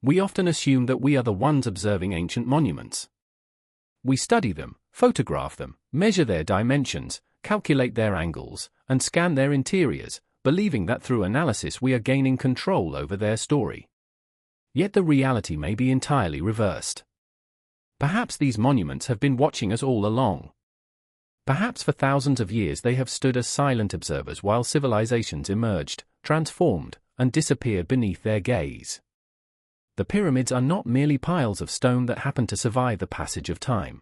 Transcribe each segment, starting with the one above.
We often assume that we are the ones observing ancient monuments. We study them, photograph them, measure their dimensions, calculate their angles, and scan their interiors, believing that through analysis we are gaining control over their story. Yet the reality may be entirely reversed. Perhaps these monuments have been watching us all along. Perhaps for thousands of years they have stood as silent observers while civilizations emerged, transformed, and disappeared beneath their gaze. The pyramids are not merely piles of stone that happen to survive the passage of time.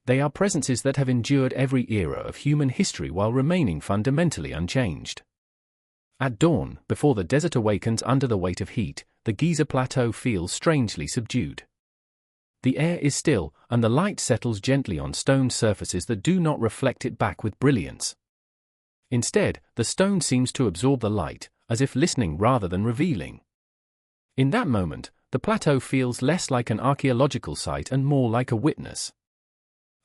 They are presences that have endured every era of human history while remaining fundamentally unchanged. At dawn, before the desert awakens under the weight of heat, the Giza Plateau feels strangely subdued. The air is still, and the light settles gently on stone surfaces that do not reflect it back with brilliance. Instead, the stone seems to absorb the light, as if listening rather than revealing. In that moment, the plateau feels less like an archaeological site and more like a witness.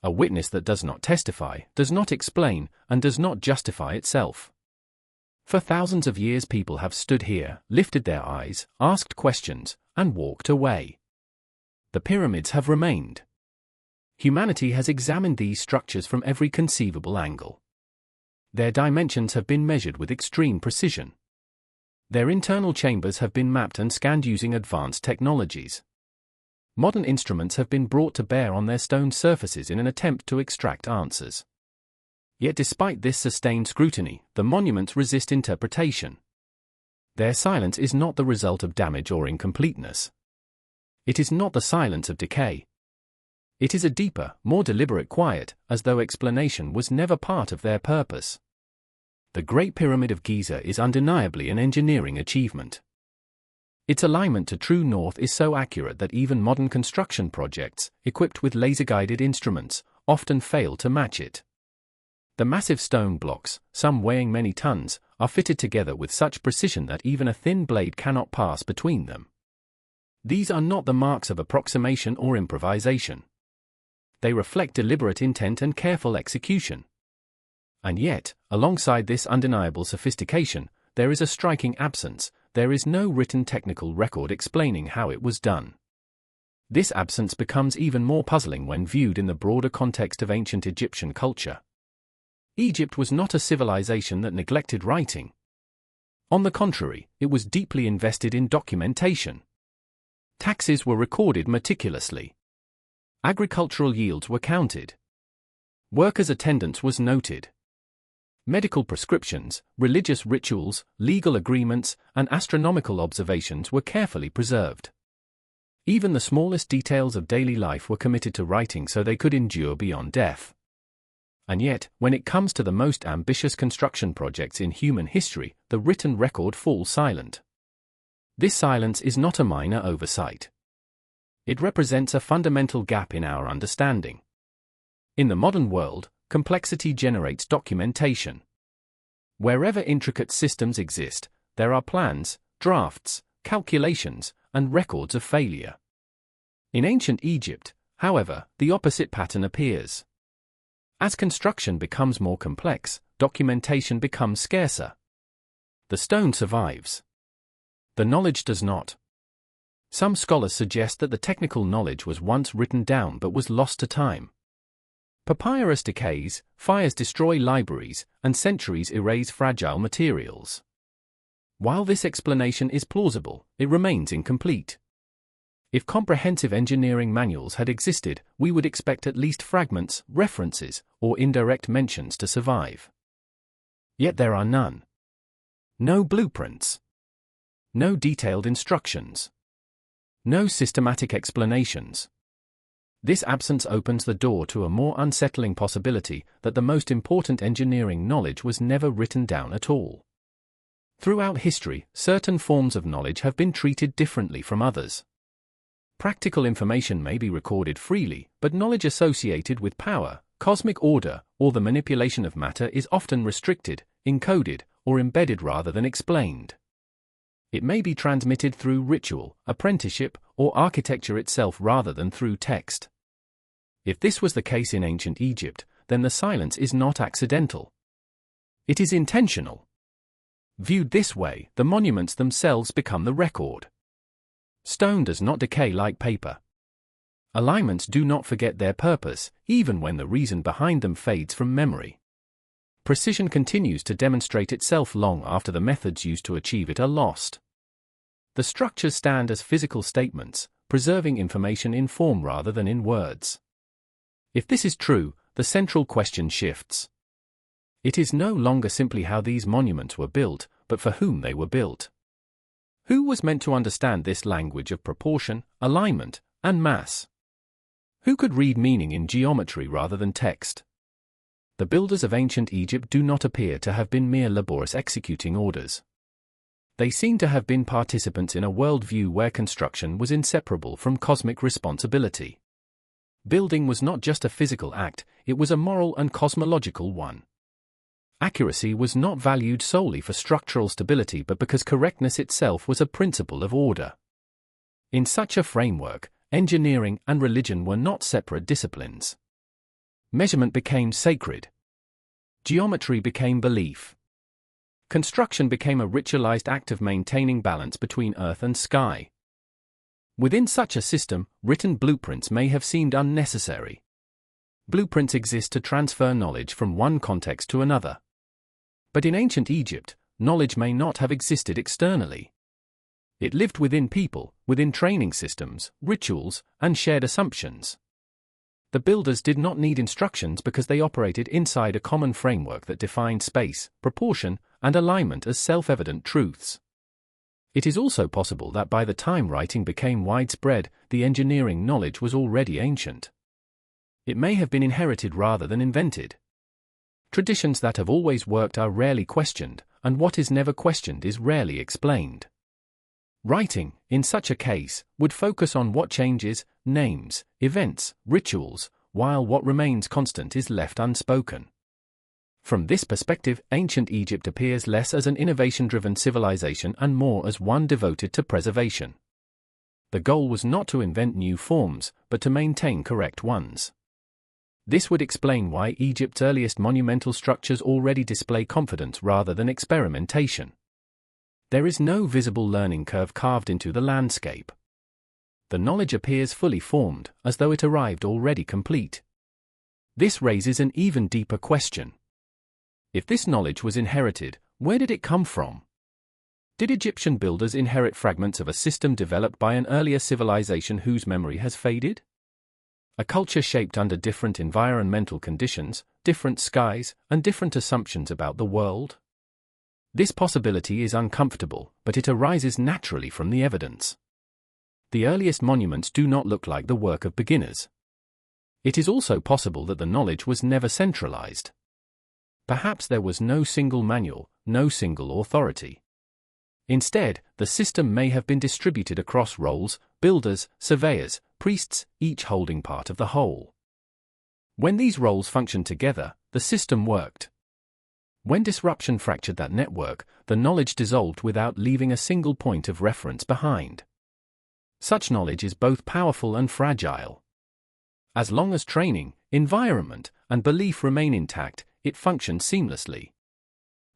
A witness that does not testify, does not explain, and does not justify itself. For thousands of years people have stood here, lifted their eyes, asked questions, and walked away. The pyramids have remained. Humanity has examined these structures from every conceivable angle. Their dimensions have been measured with extreme precision. Their internal chambers have been mapped and scanned using advanced technologies. Modern instruments have been brought to bear on their stone surfaces in an attempt to extract answers. Yet despite this sustained scrutiny, the monuments resist interpretation. Their silence is not the result of damage or incompleteness. It is not the silence of decay. It is a deeper, more deliberate quiet, as though explanation was never part of their purpose. The Great Pyramid of Giza is undeniably an engineering achievement. Its alignment to true north is so accurate that even modern construction projects, equipped with laser-guided instruments, often fail to match it. The massive stone blocks, some weighing many tons, are fitted together with such precision that even a thin blade cannot pass between them. These are not the marks of approximation or improvisation. They reflect deliberate intent and careful execution. And yet, alongside this undeniable sophistication, there is a striking absence. There is no written technical record explaining how it was done. This absence becomes even more puzzling when viewed in the broader context of ancient Egyptian culture. Egypt was not a civilization that neglected writing. On the contrary, it was deeply invested in documentation. Taxes were recorded meticulously. Agricultural yields were counted. Workers' attendance was noted. Medical prescriptions, religious rituals, legal agreements, and astronomical observations were carefully preserved. Even the smallest details of daily life were committed to writing so they could endure beyond death. And yet, when it comes to the most ambitious construction projects in human history, the written record falls silent. This silence is not a minor oversight. It represents a fundamental gap in our understanding. In the modern world, complexity generates documentation. Wherever intricate systems exist, there are plans, drafts, calculations, and records of failure. In ancient Egypt, however, the opposite pattern appears. As construction becomes more complex, documentation becomes scarcer. The stone survives. The knowledge does not. Some scholars suggest that the technical knowledge was once written down but was lost to time. Papyrus decays, fires destroy libraries, and centuries erase fragile materials. While this explanation is plausible, it remains incomplete. If comprehensive engineering manuals had existed, we would expect at least fragments, references, or indirect mentions to survive. Yet there are none. No blueprints. No detailed instructions. No systematic explanations. This absence opens the door to a more unsettling possibility that the most important engineering knowledge was never written down at all. Throughout history, certain forms of knowledge have been treated differently from others. Practical information may be recorded freely, but knowledge associated with power, cosmic order, or the manipulation of matter is often restricted, encoded, or embedded rather than explained. It may be transmitted through ritual, apprenticeship, or architecture itself rather than through text. If this was the case in ancient Egypt, then the silence is not accidental. It is intentional. Viewed this way, the monuments themselves become the record. Stone does not decay like paper. Alignments do not forget their purpose, even when the reason behind them fades from memory. Precision continues to demonstrate itself long after the methods used to achieve it are lost. The structures stand as physical statements, preserving information in form rather than in words. If this is true, the central question shifts. It is no longer simply how these monuments were built, but for whom they were built. Who was meant to understand this language of proportion, alignment, and mass? Who could read meaning in geometry rather than text? The builders of ancient Egypt do not appear to have been mere laborious executing orders. They seem to have been participants in a worldview where construction was inseparable from cosmic responsibility. Building was not just a physical act, it was a moral and cosmological one. Accuracy was not valued solely for structural stability but because correctness itself was a principle of order. In such a framework, engineering and religion were not separate disciplines. Measurement became sacred. Geometry became belief. Construction became a ritualized act of maintaining balance between earth and sky. Within such a system, written blueprints may have seemed unnecessary. Blueprints exist to transfer knowledge from one context to another. But in ancient Egypt, knowledge may not have existed externally. It lived within people, within training systems, rituals, and shared assumptions. The builders did not need instructions because they operated inside a common framework that defined space, proportion, and alignment as self-evident truths. It is also possible that by the time writing became widespread, the engineering knowledge was already ancient. It may have been inherited rather than invented. Traditions that have always worked are rarely questioned, and what is never questioned is rarely explained. Writing, in such a case, would focus on what changes, names, events, rituals, while what remains constant is left unspoken. From this perspective, ancient Egypt appears less as an innovation-driven civilization and more as one devoted to preservation. The goal was not to invent new forms, but to maintain correct ones. This would explain why Egypt's earliest monumental structures already display confidence rather than experimentation. There is no visible learning curve carved into the landscape. The knowledge appears fully formed, as though it arrived already complete. This raises an even deeper question. If this knowledge was inherited, where did it come from? Did Egyptian builders inherit fragments of a system developed by an earlier civilization whose memory has faded? A culture shaped under different environmental conditions, different skies, and different assumptions about the world? This possibility is uncomfortable, but it arises naturally from the evidence. The earliest monuments do not look like the work of beginners. It is also possible that the knowledge was never centralized. Perhaps there was no single manual, no single authority. Instead, the system may have been distributed across roles, builders, surveyors, priests, each holding part of the whole. When these roles functioned together, the system worked. When disruption fractured that network, the knowledge dissolved without leaving a single point of reference behind. Such knowledge is both powerful and fragile. As long as training, environment, and belief remain intact, it functions seamlessly.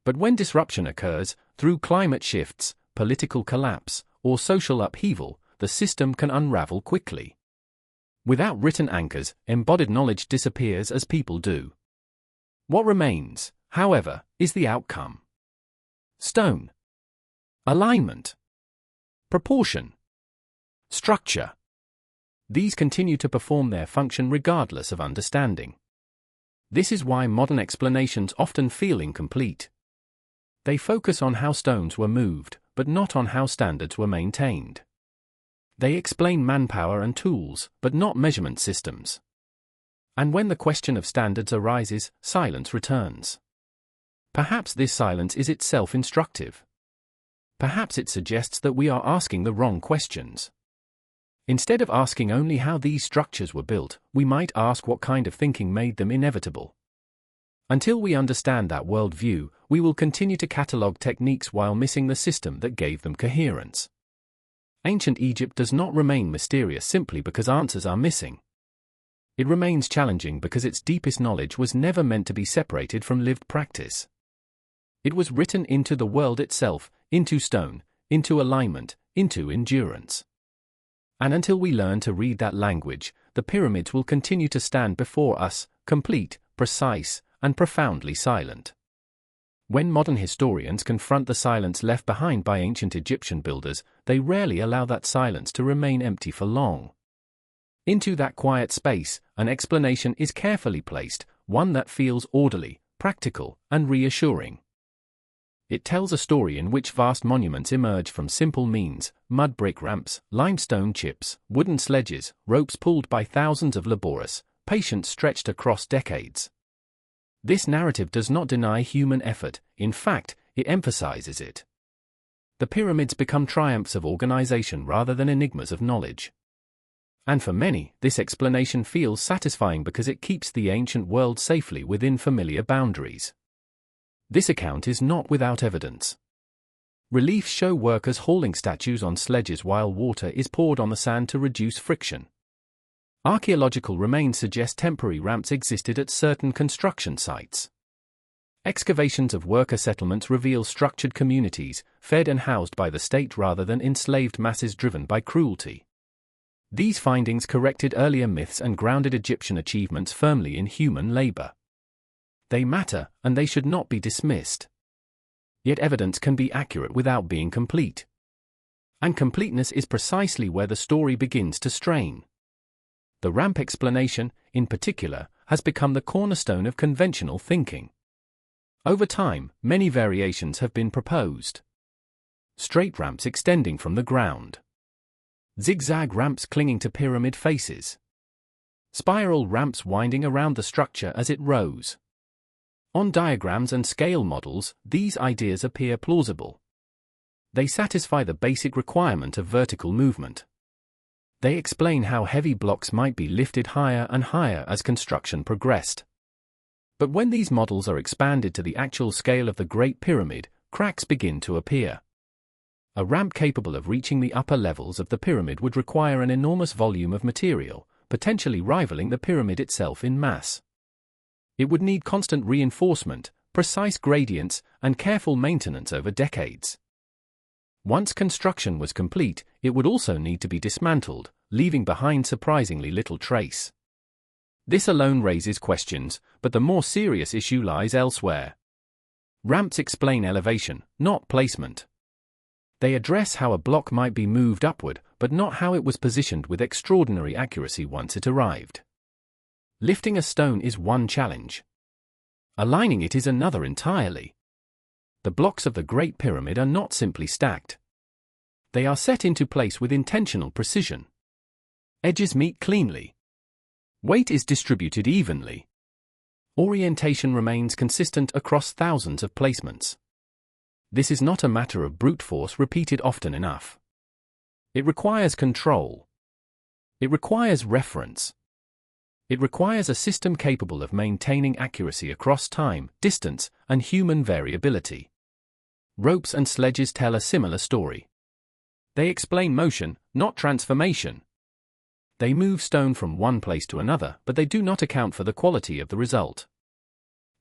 But when disruption occurs, through climate shifts, political collapse, or social upheaval, the system can unravel quickly. Without written anchors, embodied knowledge disappears as people do. What remains, however, is the outcome. Stone. Alignment. Proportion. Structure. These continue to perform their function regardless of understanding. This is why modern explanations often feel incomplete. They focus on how stones were moved, but not on how standards were maintained. They explain manpower and tools, but not measurement systems. And when the question of standards arises, silence returns. Perhaps this silence is itself instructive. Perhaps it suggests that we are asking the wrong questions. Instead of asking only how these structures were built, we might ask what kind of thinking made them inevitable. Until we understand that worldview, we will continue to catalogue techniques while missing the system that gave them coherence. Ancient Egypt does not remain mysterious simply because answers are missing. It remains challenging because its deepest knowledge was never meant to be separated from lived practice. It was written into the world itself, into stone, into alignment, into endurance. And until we learn to read that language, the pyramids will continue to stand before us, complete, precise, and profoundly silent. When modern historians confront the silence left behind by ancient Egyptian builders, they rarely allow that silence to remain empty for long. Into that quiet space, an explanation is carefully placed, one that feels orderly, practical, and reassuring. It tells a story in which vast monuments emerge from simple means: mud brick ramps, limestone chips, wooden sledges, ropes pulled by thousands of laborious, patience stretched across decades. This narrative does not deny human effort, in fact, it emphasizes it. The pyramids become triumphs of organization rather than enigmas of knowledge. And for many, this explanation feels satisfying because it keeps the ancient world safely within familiar boundaries. This account is not without evidence. Reliefs show workers hauling statues on sledges while water is poured on the sand to reduce friction. Archaeological remains suggest temporary ramps existed at certain construction sites. Excavations of worker settlements reveal structured communities, fed and housed by the state rather than enslaved masses driven by cruelty. These findings corrected earlier myths and grounded Egyptian achievements firmly in human labor. They matter, and they should not be dismissed. Yet evidence can be accurate without being complete. And completeness is precisely where the story begins to strain. The ramp explanation, in particular, has become the cornerstone of conventional thinking. Over time, many variations have been proposed. Straight ramps extending from the ground. Zigzag ramps clinging to pyramid faces. Spiral ramps winding around the structure as it rose. On diagrams and scale models, these ideas appear plausible. They satisfy the basic requirement of vertical movement. They explain how heavy blocks might be lifted higher and higher as construction progressed. But when these models are expanded to the actual scale of the Great Pyramid, cracks begin to appear. A ramp capable of reaching the upper levels of the pyramid would require an enormous volume of material, potentially rivaling the pyramid itself in mass. It would need constant reinforcement, precise gradients, and careful maintenance over decades. Once construction was complete, it would also need to be dismantled, leaving behind surprisingly little trace. This alone raises questions, but the more serious issue lies elsewhere. Ramps explain elevation, not placement. They address how a block might be moved upward, but not how it was positioned with extraordinary accuracy once it arrived. Lifting a stone is one challenge. Aligning it is another entirely. The blocks of the Great Pyramid are not simply stacked. They are set into place with intentional precision. Edges meet cleanly. Weight is distributed evenly. Orientation remains consistent across thousands of placements. This is not a matter of brute force repeated often enough. It requires control. It requires reference. It requires a system capable of maintaining accuracy across time, distance, and human variability. Ropes and sledges tell a similar story. They explain motion, not transformation. They move stone from one place to another, but they do not account for the quality of the result.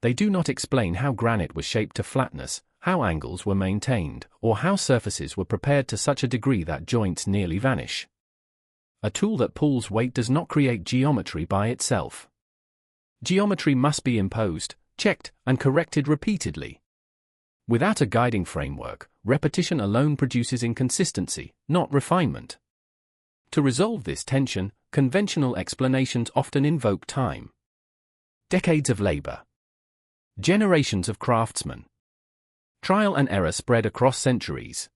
They do not explain how granite was shaped to flatness, how angles were maintained, or how surfaces were prepared to such a degree that joints nearly vanish. A tool that pulls weight does not create geometry by itself. Geometry must be imposed, checked, and corrected repeatedly. Without a guiding framework, repetition alone produces inconsistency, not refinement. To resolve this tension, conventional explanations often invoke time. Decades of labor. Generations of craftsmen. Trial and error spread across centuries.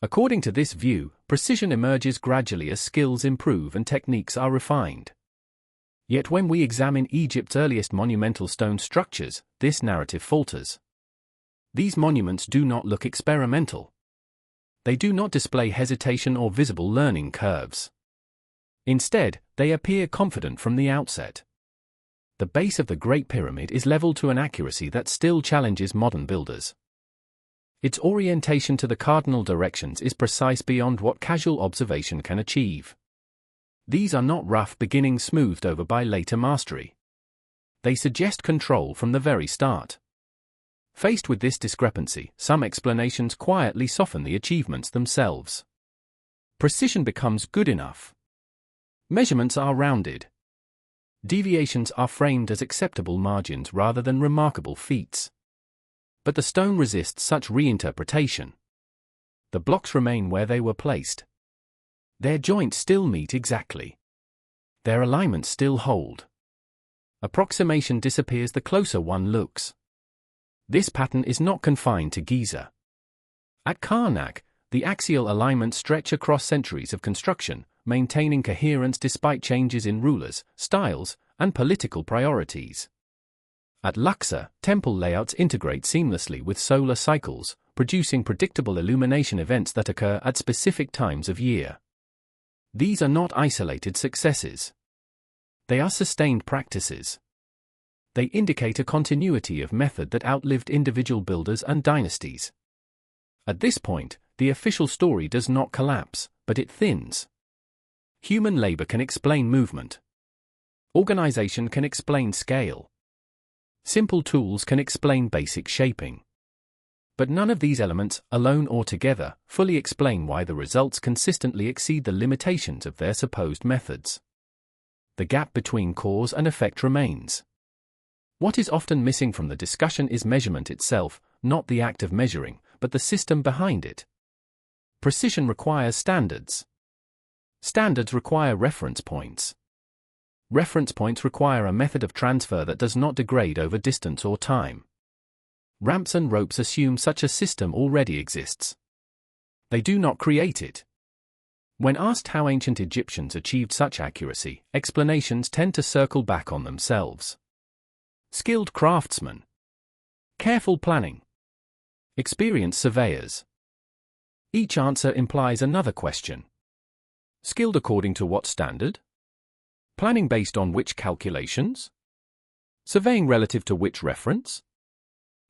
According to this view, precision emerges gradually as skills improve and techniques are refined. Yet when we examine Egypt's earliest monumental stone structures, this narrative falters. These monuments do not look experimental. They do not display hesitation or visible learning curves. Instead, they appear confident from the outset. The base of the Great Pyramid is leveled to an accuracy that still challenges modern builders. Its orientation to the cardinal directions is precise beyond what casual observation can achieve. These are not rough beginnings smoothed over by later mastery. They suggest control from the very start. Faced with this discrepancy, some explanations quietly soften the achievements themselves. Precision becomes good enough. Measurements are rounded. Deviations are framed as acceptable margins rather than remarkable feats. But the stone resists such reinterpretation. The blocks remain where they were placed. Their joints still meet exactly. Their alignments still hold. Approximation disappears the closer one looks. This pattern is not confined to Giza. At Karnak, the axial alignments stretch across centuries of construction, maintaining coherence despite changes in rulers, styles, and political priorities. At Luxor, temple layouts integrate seamlessly with solar cycles, producing predictable illumination events that occur at specific times of year. These are not isolated successes. They are sustained practices. They indicate a continuity of method that outlived individual builders and dynasties. At this point, the official story does not collapse, but it thins. Human labor can explain movement. Organization can explain scale. Simple tools can explain basic shaping. But none of these elements, alone or together, fully explain why the results consistently exceed the limitations of their supposed methods. The gap between cause and effect remains. What is often missing from the discussion is measurement itself, not the act of measuring, but the system behind it. Precision requires standards. Standards require reference points. Reference points require a method of transfer that does not degrade over distance or time. Ramps and ropes assume such a system already exists. They do not create it. When asked how ancient Egyptians achieved such accuracy, explanations tend to circle back on themselves. Skilled craftsmen. Careful planning. Experienced surveyors. Each answer implies another question. Skilled according to what standard? Planning based on which calculations? Surveying relative to which reference?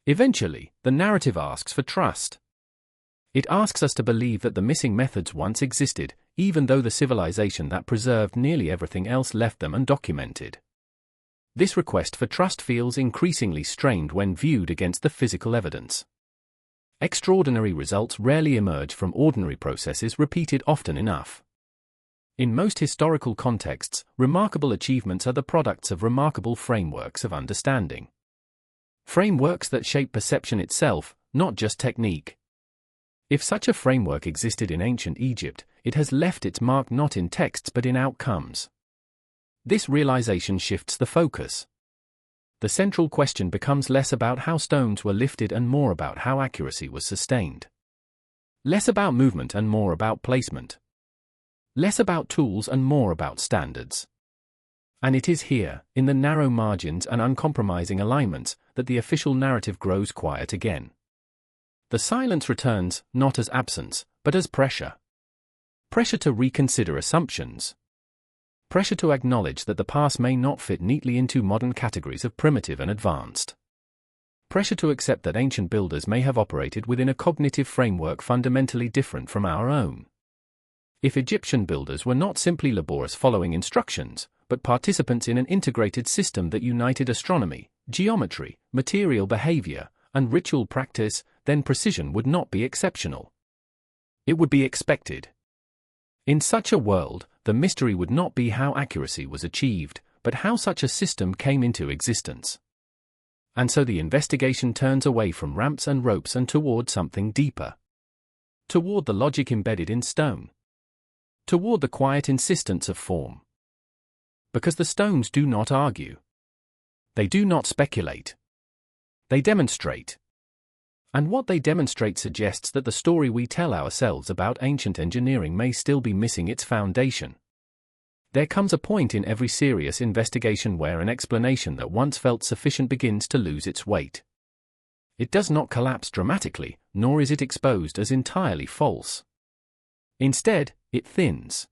Eventually, the narrative asks for trust. It asks us to believe that the missing methods once existed, even though the civilization that preserved nearly everything else left them undocumented. This request for trust feels increasingly strained when viewed against the physical evidence. Extraordinary results rarely emerge from ordinary processes repeated often enough. In most historical contexts, remarkable achievements are the products of remarkable frameworks of understanding. Frameworks that shape perception itself, not just technique. If such a framework existed in ancient Egypt, it has left its mark not in texts but in outcomes. This realization shifts the focus. The central question becomes less about how stones were lifted and more about how accuracy was sustained. Less about movement and more about placement. Less about tools and more about standards. And it is here, in the narrow margins and uncompromising alignments, that the official narrative grows quiet again. The silence returns, not as absence, but as pressure. Pressure to reconsider assumptions. Pressure to acknowledge that the past may not fit neatly into modern categories of primitive and advanced. Pressure to accept that ancient builders may have operated within a cognitive framework fundamentally different from our own. If Egyptian builders were not simply laborers following instructions, but participants in an integrated system that united astronomy, geometry, material behavior, and ritual practice, then precision would not be exceptional. It would be expected. In such a world, the mystery would not be how accuracy was achieved, but how such a system came into existence. And so the investigation turns away from ramps and ropes and toward something deeper. Toward the logic embedded in stone. Toward the quiet insistence of form. Because the stones do not argue. They do not speculate. They demonstrate. And what they demonstrate suggests that the story we tell ourselves about ancient engineering may still be missing its foundation. There comes a point in every serious investigation where an explanation that once felt sufficient begins to lose its weight. It does not collapse dramatically, nor is it exposed as entirely false. Instead, it thins.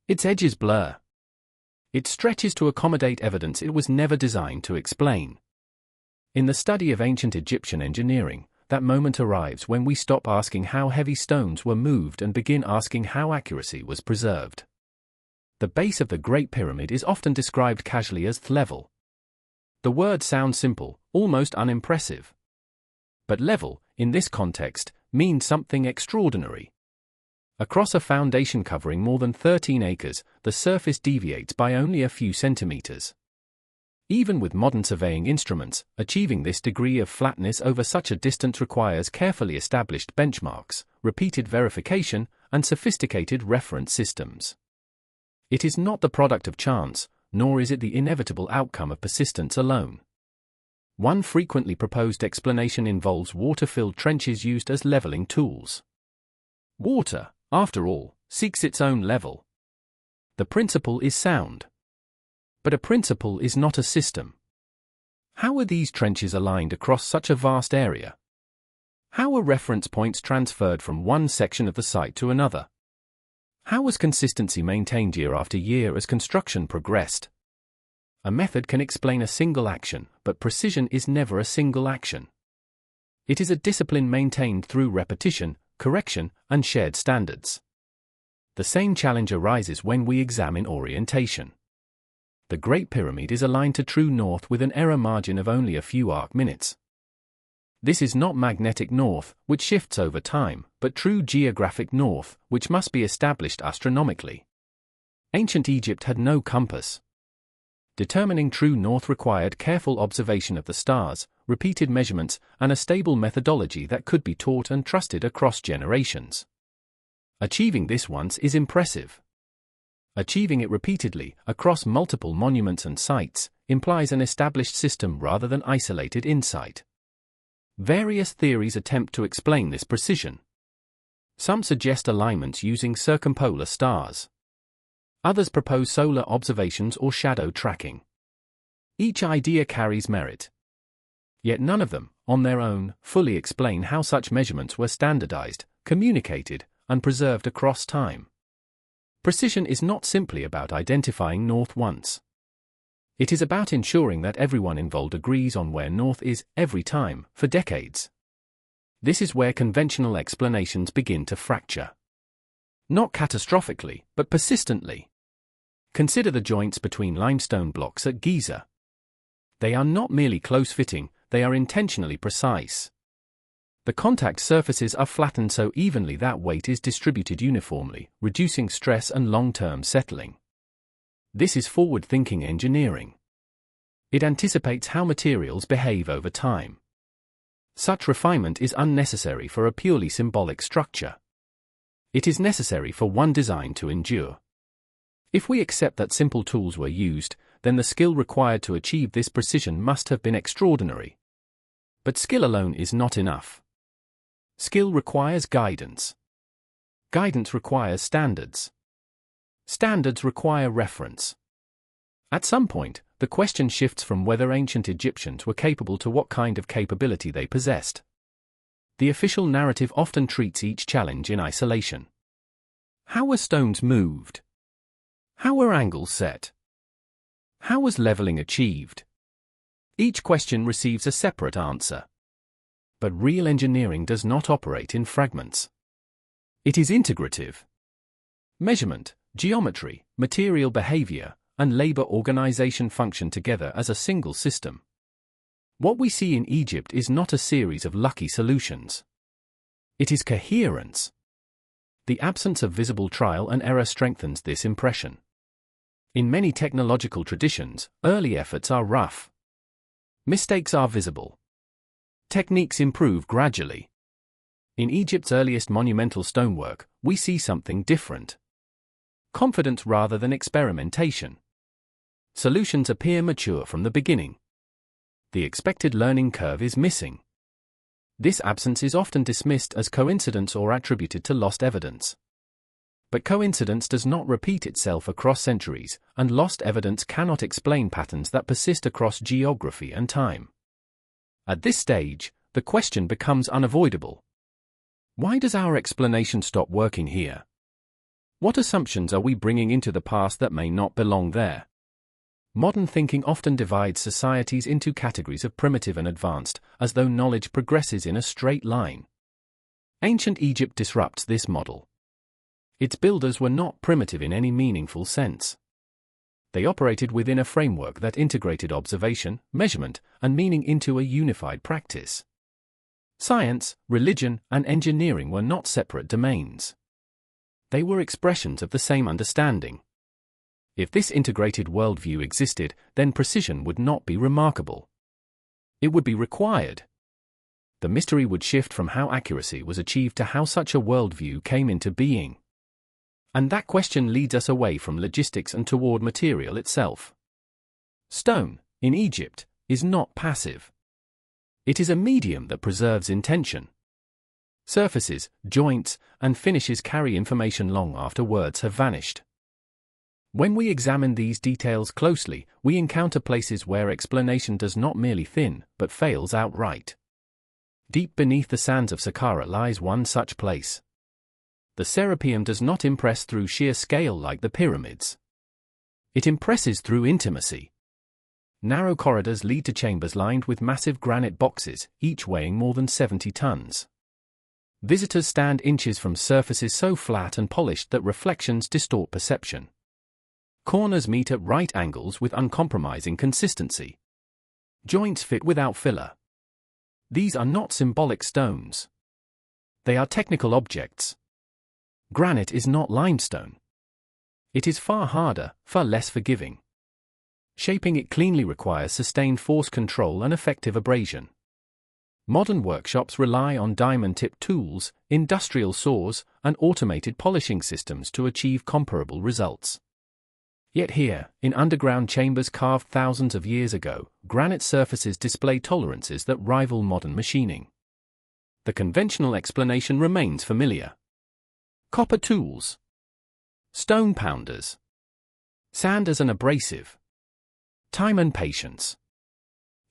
Its edges blur. It stretches to accommodate evidence it was never designed to explain. In the study of ancient Egyptian engineering, that moment arrives when we stop asking how heavy stones were moved and begin asking how accuracy was preserved. The base of the Great Pyramid is often described casually as level. The word sounds simple, almost unimpressive. But level, in this context, means something extraordinary. Across a foundation covering more than 13 acres, the surface deviates by only a few centimeters. Even with modern surveying instruments, achieving this degree of flatness over such a distance requires carefully established benchmarks, repeated verification, and sophisticated reference systems. It is not the product of chance, nor is it the inevitable outcome of persistence alone. One frequently proposed explanation involves water-filled trenches used as leveling tools. Water, after all, seeks its own level. The principle is sound. But a principle is not a system. How are these trenches aligned across such a vast area? How are reference points transferred from one section of the site to another? How was consistency maintained year after year as construction progressed? A method can explain a single action, but precision is never a single action. It is a discipline maintained through repetition, correction, and shared standards. The same challenge arises when we examine orientation. The Great Pyramid is aligned to true north with an error margin of only a few arc-minutes. This is not magnetic north, which shifts over time, but true geographic north, which must be established astronomically. Ancient Egypt had no compass. Determining true north required careful observation of the stars, repeated measurements, and a stable methodology that could be taught and trusted across generations. Achieving this once is impressive. Achieving it repeatedly, across multiple monuments and sites, implies an established system rather than isolated insight. Various theories attempt to explain this precision. Some suggest alignments using circumpolar stars. Others propose solar observations or shadow tracking. Each idea carries merit. Yet none of them, on their own, fully explain how such measurements were standardized, communicated, and preserved across time. Precision is not simply about identifying north once. It is about ensuring that everyone involved agrees on where north is, every time, for decades. This is where conventional explanations begin to fracture. Not catastrophically, but persistently. Consider the joints between limestone blocks at Giza. They are not merely close-fitting, they are intentionally precise. The contact surfaces are flattened so evenly that weight is distributed uniformly, reducing stress and long-term settling. This is forward-thinking engineering. It anticipates how materials behave over time. Such refinement is unnecessary for a purely symbolic structure. It is necessary for one designed to endure. If we accept that simple tools were used, then the skill required to achieve this precision must have been extraordinary. But skill alone is not enough. Skill requires guidance. Guidance requires standards. Standards require reference. At some point, the question shifts from whether ancient Egyptians were capable to what kind of capability they possessed. The official narrative often treats each challenge in isolation. How were stones moved? How were angles set? How was leveling achieved? Each question receives a separate answer. But real engineering does not operate in fragments. It is integrative. Measurement, geometry, material behavior, and labor organization function together as a single system. What we see in Egypt is not a series of lucky solutions. It is coherence. The absence of visible trial and error strengthens this impression. In many technological traditions, early efforts are rough. Mistakes are visible. Techniques improve gradually. In Egypt's earliest monumental stonework, we see something different. Confidence rather than experimentation. Solutions appear mature from the beginning. The expected learning curve is missing. This absence is often dismissed as coincidence or attributed to lost evidence. But coincidence does not repeat itself across centuries, and lost evidence cannot explain patterns that persist across geography and time. At this stage, the question becomes unavoidable. Why does our explanation stop working here? What assumptions are we bringing into the past that may not belong there? Modern thinking often divides societies into categories of primitive and advanced, as though knowledge progresses in a straight line. Ancient Egypt disrupts this model. Its builders were not primitive in any meaningful sense. They operated within a framework that integrated observation, measurement, and meaning into a unified practice. Science, religion, and engineering were not separate domains. They were expressions of the same understanding. If this integrated worldview existed, then precision would not be remarkable. It would be required. The mystery would shift from how accuracy was achieved to how such a worldview came into being. And that question leads us away from logistics and toward material itself. Stone, in Egypt, is not passive. It is a medium that preserves intention. Surfaces, joints, and finishes carry information long after words have vanished. When we examine these details closely, we encounter places where explanation does not merely thin, but fails outright. Deep beneath the sands of Saqqara lies one such place. The Serapeum does not impress through sheer scale like the pyramids. It impresses through intimacy. Narrow corridors lead to chambers lined with massive granite boxes, each weighing more than 70 tons. Visitors stand inches from surfaces so flat and polished that reflections distort perception. Corners meet at right angles with uncompromising consistency. Joints fit without filler. These are not symbolic stones. They are technical objects. Granite is not limestone. It is far harder, far less forgiving. Shaping it cleanly requires sustained force control and effective abrasion. Modern workshops rely on diamond-tipped tools, industrial saws, and automated polishing systems to achieve comparable results. Yet here, in underground chambers carved thousands of years ago, granite surfaces display tolerances that rival modern machining. The conventional explanation remains familiar. Copper tools. Stone pounders. Sand as an abrasive. Time and patience.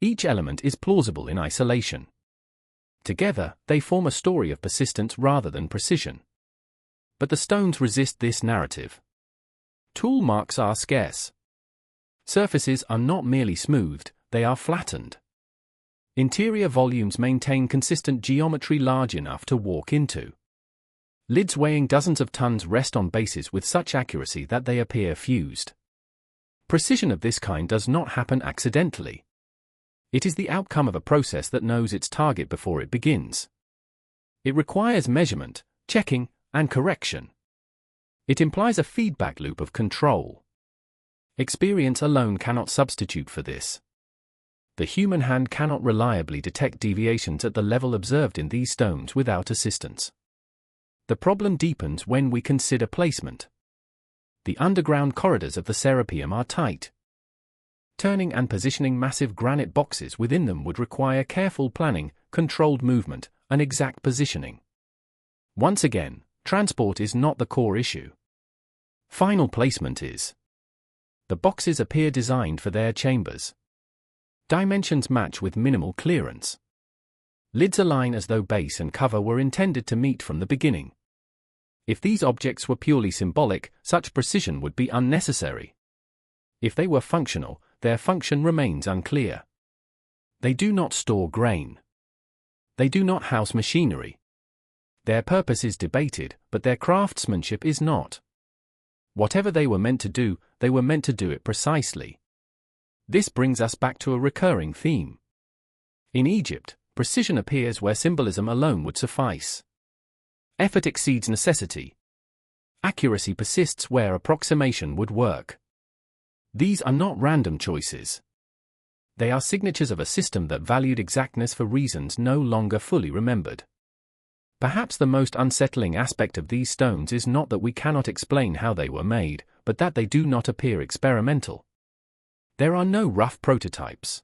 Each element is plausible in isolation. Together, they form a story of persistence rather than precision. But the stones resist this narrative. Tool marks are scarce. Surfaces are not merely smoothed, they are flattened. Interior volumes maintain consistent geometry large enough to walk into. Lids weighing dozens of tons rest on bases with such accuracy that they appear fused. Precision of this kind does not happen accidentally. It is the outcome of a process that knows its target before it begins. It requires measurement, checking, and correction. It implies a feedback loop of control. Experience alone cannot substitute for this. The human hand cannot reliably detect deviations at the level observed in these stones without assistance. The problem deepens when we consider placement. The underground corridors of the Serapeum are tight. Turning and positioning massive granite boxes within them would require careful planning, controlled movement, and exact positioning. Once again, transport is not the core issue. Final placement is. The boxes appear designed for their chambers. Dimensions match with minimal clearance. Lids align as though base and cover were intended to meet from the beginning. If these objects were purely symbolic, such precision would be unnecessary. If they were functional, their function remains unclear. They do not store grain. They do not house machinery. Their purpose is debated, but their craftsmanship is not. Whatever they were meant to do, they were meant to do it precisely. This brings us back to a recurring theme. In Egypt, precision appears where symbolism alone would suffice. Effort exceeds necessity. Accuracy persists where approximation would work. These are not random choices. They are signatures of a system that valued exactness for reasons no longer fully remembered. Perhaps the most unsettling aspect of these stones is not that we cannot explain how they were made, but that they do not appear experimental. There are no rough prototypes.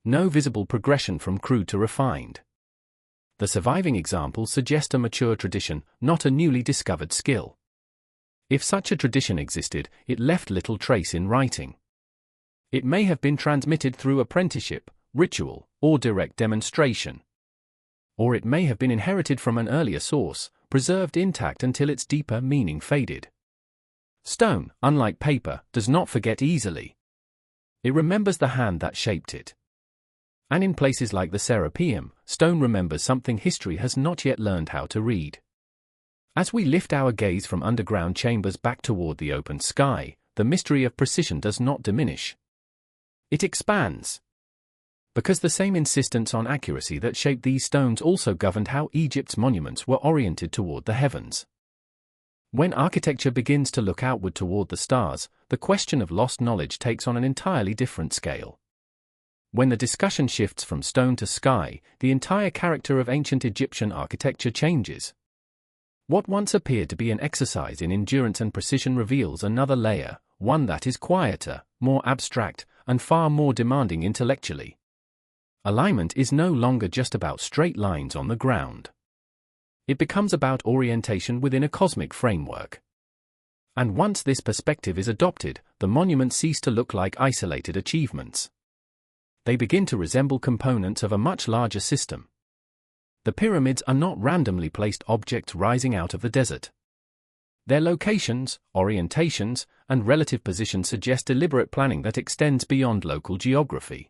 No visible progression from crude to refined. The surviving examples suggest a mature tradition, not a newly discovered skill. If such a tradition existed, it left little trace in writing. It may have been transmitted through apprenticeship, ritual, or direct demonstration. Or it may have been inherited from an earlier source, preserved intact until its deeper meaning faded. Stone, unlike paper, does not forget easily. It remembers the hand that shaped it. And in places like the Serapeum, stone remembers something history has not yet learned how to read. As we lift our gaze from underground chambers back toward the open sky, the mystery of precision does not diminish. It expands. Because the same insistence on accuracy that shaped these stones also governed how Egypt's monuments were oriented toward the heavens. When architecture begins to look outward toward the stars, the question of lost knowledge takes on an entirely different scale. When the discussion shifts from stone to sky, the entire character of ancient Egyptian architecture changes. What once appeared to be an exercise in endurance and precision reveals another layer, one that is quieter, more abstract, and far more demanding intellectually. Alignment is no longer just about straight lines on the ground. It becomes about orientation within a cosmic framework. And once this perspective is adopted, the monuments cease to look like isolated achievements. They begin to resemble components of a much larger system. The pyramids are not randomly placed objects rising out of the desert. Their locations, orientations, and relative position suggest deliberate planning that extends beyond local geography.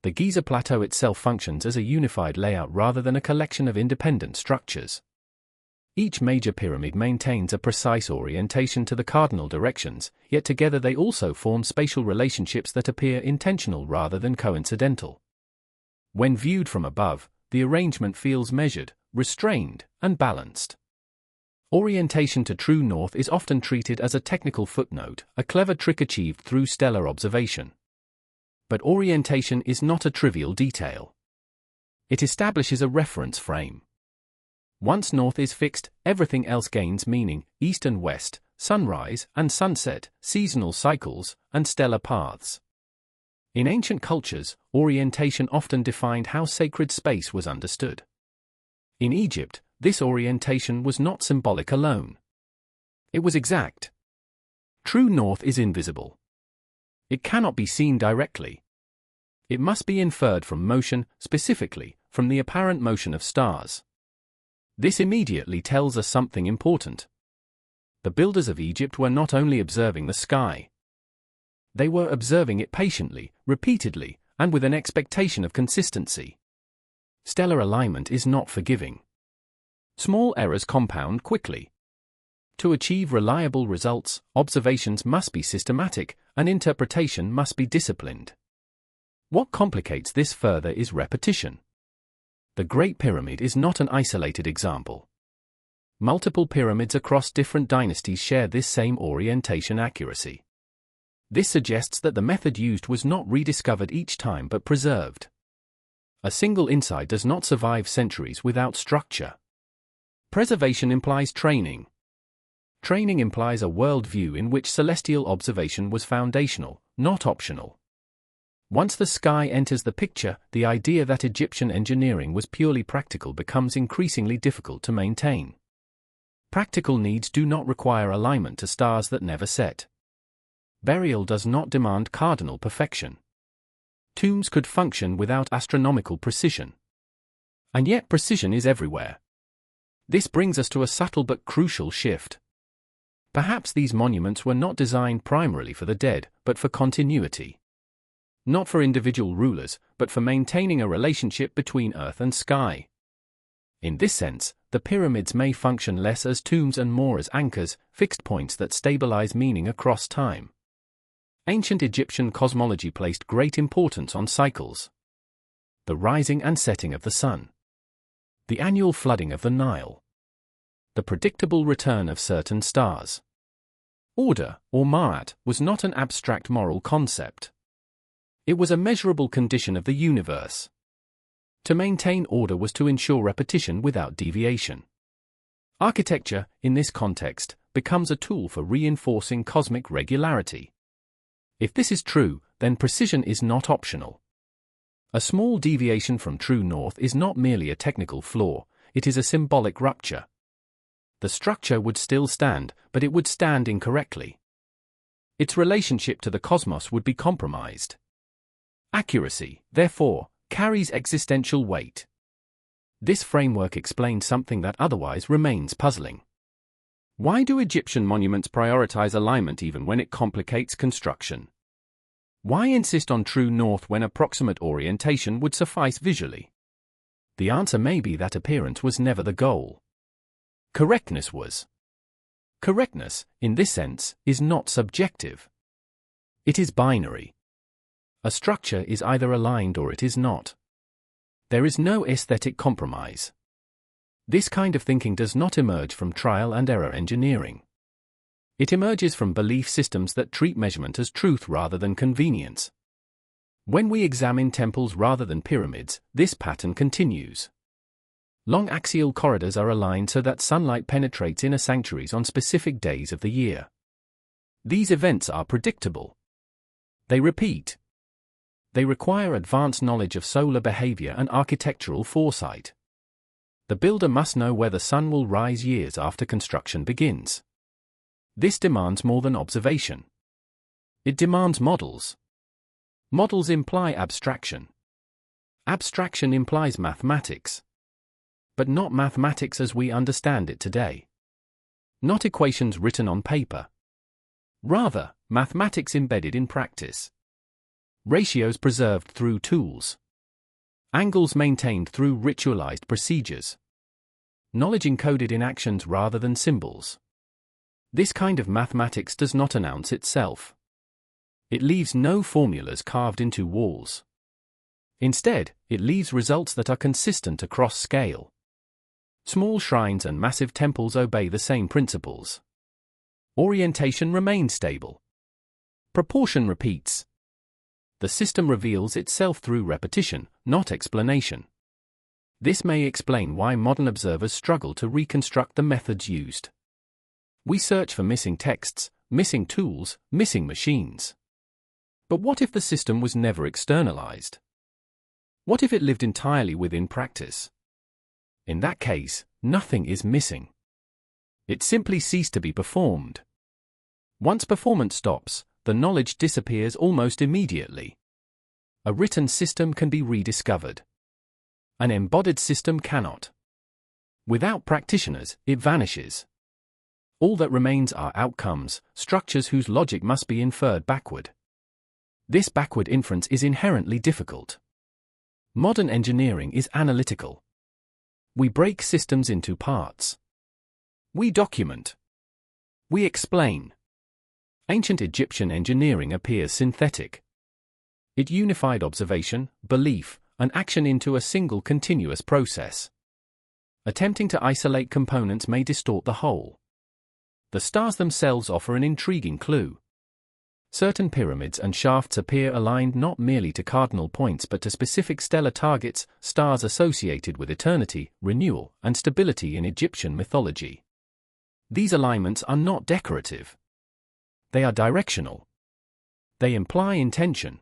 The Giza Plateau itself functions as a unified layout rather than a collection of independent structures. Each major pyramid maintains a precise orientation to the cardinal directions, yet together they also form spatial relationships that appear intentional rather than coincidental. When viewed from above, the arrangement feels measured, restrained, and balanced. Orientation to true north is often treated as a technical footnote, a clever trick achieved through stellar observation. But orientation is not a trivial detail. It establishes a reference frame. Once north is fixed, everything else gains meaning: east and west, sunrise and sunset, seasonal cycles, and stellar paths. In ancient cultures, orientation often defined how sacred space was understood. In Egypt, this orientation was not symbolic alone. It was exact. True north is invisible. It cannot be seen directly. It must be inferred from motion, specifically, from the apparent motion of stars. This immediately tells us something important. The builders of Egypt were not only observing the sky. They were observing it patiently, repeatedly, and with an expectation of consistency. Stellar alignment is not forgiving. Small errors compound quickly. To achieve reliable results, observations must be systematic, and interpretation must be disciplined. What complicates this further is repetition. The Great Pyramid is not an isolated example. Multiple pyramids across different dynasties share this same orientation accuracy. This suggests that the method used was not rediscovered each time but preserved. A single insight does not survive centuries without structure. Preservation implies training. Training implies a worldview in which celestial observation was foundational, not optional. Once the sky enters the picture, the idea that Egyptian engineering was purely practical becomes increasingly difficult to maintain. Practical needs do not require alignment to stars that never set. Burial does not demand cardinal perfection. Tombs could function without astronomical precision. And yet precision is everywhere. This brings us to a subtle but crucial shift. Perhaps these monuments were not designed primarily for the dead, but for continuity. Not for individual rulers, but for maintaining a relationship between earth and sky. In this sense, the pyramids may function less as tombs and more as anchors, fixed points that stabilize meaning across time. Ancient Egyptian cosmology placed great importance on cycles. The rising and setting of the sun. The annual flooding of the Nile. The predictable return of certain stars. Order, or ma'at, was not an abstract moral concept. It was a measurable condition of the universe. To maintain order was to ensure repetition without deviation. Architecture, in this context, becomes a tool for reinforcing cosmic regularity. If this is true, then precision is not optional. A small deviation from true north is not merely a technical flaw, it is a symbolic rupture. The structure would still stand, but it would stand incorrectly. Its relationship to the cosmos would be compromised. Accuracy, therefore, carries existential weight. This framework explains something that otherwise remains puzzling. Why do Egyptian monuments prioritize alignment even when it complicates construction? Why insist on true north when approximate orientation would suffice visually? The answer may be that appearance was never the goal. Correctness was. Correctness, in this sense, is not subjective. It is binary. A structure is either aligned or it is not. There is no aesthetic compromise. This kind of thinking does not emerge from trial and error engineering. It emerges from belief systems that treat measurement as truth rather than convenience. When we examine temples rather than pyramids, this pattern continues. Long axial corridors are aligned so that sunlight penetrates inner sanctuaries on specific days of the year. These events are predictable. They repeat. They require advanced knowledge of solar behavior and architectural foresight. The builder must know where the sun will rise years after construction begins. This demands more than observation. It demands models. Models imply abstraction. Abstraction implies mathematics. But not mathematics as we understand it today. Not equations written on paper. Rather, mathematics embedded in practice. Ratios preserved through tools. Angles maintained through ritualized procedures. Knowledge encoded in actions rather than symbols. This kind of mathematics does not announce itself. It leaves no formulas carved into walls. Instead, it leaves results that are consistent across scale. Small shrines and massive temples obey the same principles. Orientation remains stable. Proportion repeats. The system reveals itself through repetition, not explanation. This may explain why modern observers struggle to reconstruct the methods used. We search for missing texts, missing tools, missing machines. But what if the system was never externalized? What if it lived entirely within practice? In that case, nothing is missing. It simply ceased to be performed. Once performance stops, the knowledge disappears almost immediately. A written system can be rediscovered. An embodied system cannot. Without practitioners, it vanishes. All that remains are outcomes, structures whose logic must be inferred backward. This backward inference is inherently difficult. Modern engineering is analytical. We break systems into parts. We document. We explain. Ancient Egyptian engineering appears synthetic. It unified observation, belief, and action into a single continuous process. Attempting to isolate components may distort the whole. The stars themselves offer an intriguing clue. Certain pyramids and shafts appear aligned not merely to cardinal points but to specific stellar targets, stars associated with eternity, renewal, and stability in Egyptian mythology. These alignments are not decorative. They are directional. They imply intention.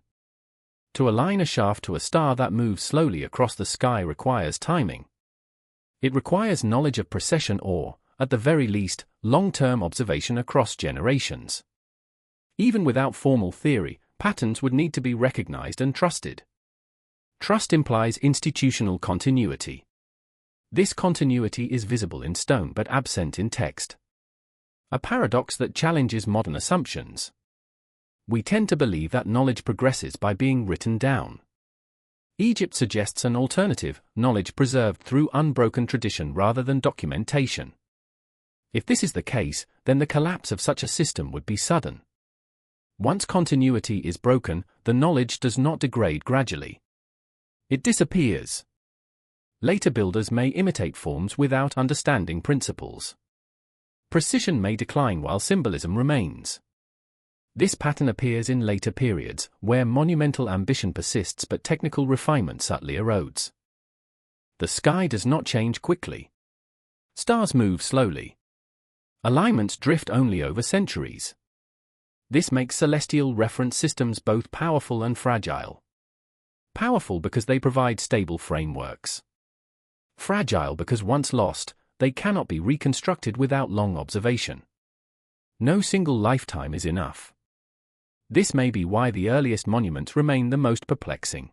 To align a shaft to a star that moves slowly across the sky requires timing. It requires knowledge of precession or, at the very least, long-term observation across generations. Even without formal theory, patterns would need to be recognized and trusted. Trust implies institutional continuity. This continuity is visible in stone but absent in text. A paradox that challenges modern assumptions. We tend to believe that knowledge progresses by being written down. Egypt suggests an alternative, knowledge preserved through unbroken tradition rather than documentation. If this is the case, then the collapse of such a system would be sudden. Once continuity is broken, the knowledge does not degrade gradually. It disappears. Later builders may imitate forms without understanding principles. Precision may decline while symbolism remains. This pattern appears in later periods, where monumental ambition persists but technical refinement subtly erodes. The sky does not change quickly. Stars move slowly. Alignments drift only over centuries. This makes celestial reference systems both powerful and fragile. Powerful because they provide stable frameworks. Fragile because once lost, they cannot be reconstructed without long observation. No single lifetime is enough. This may be why the earliest monuments remain the most perplexing.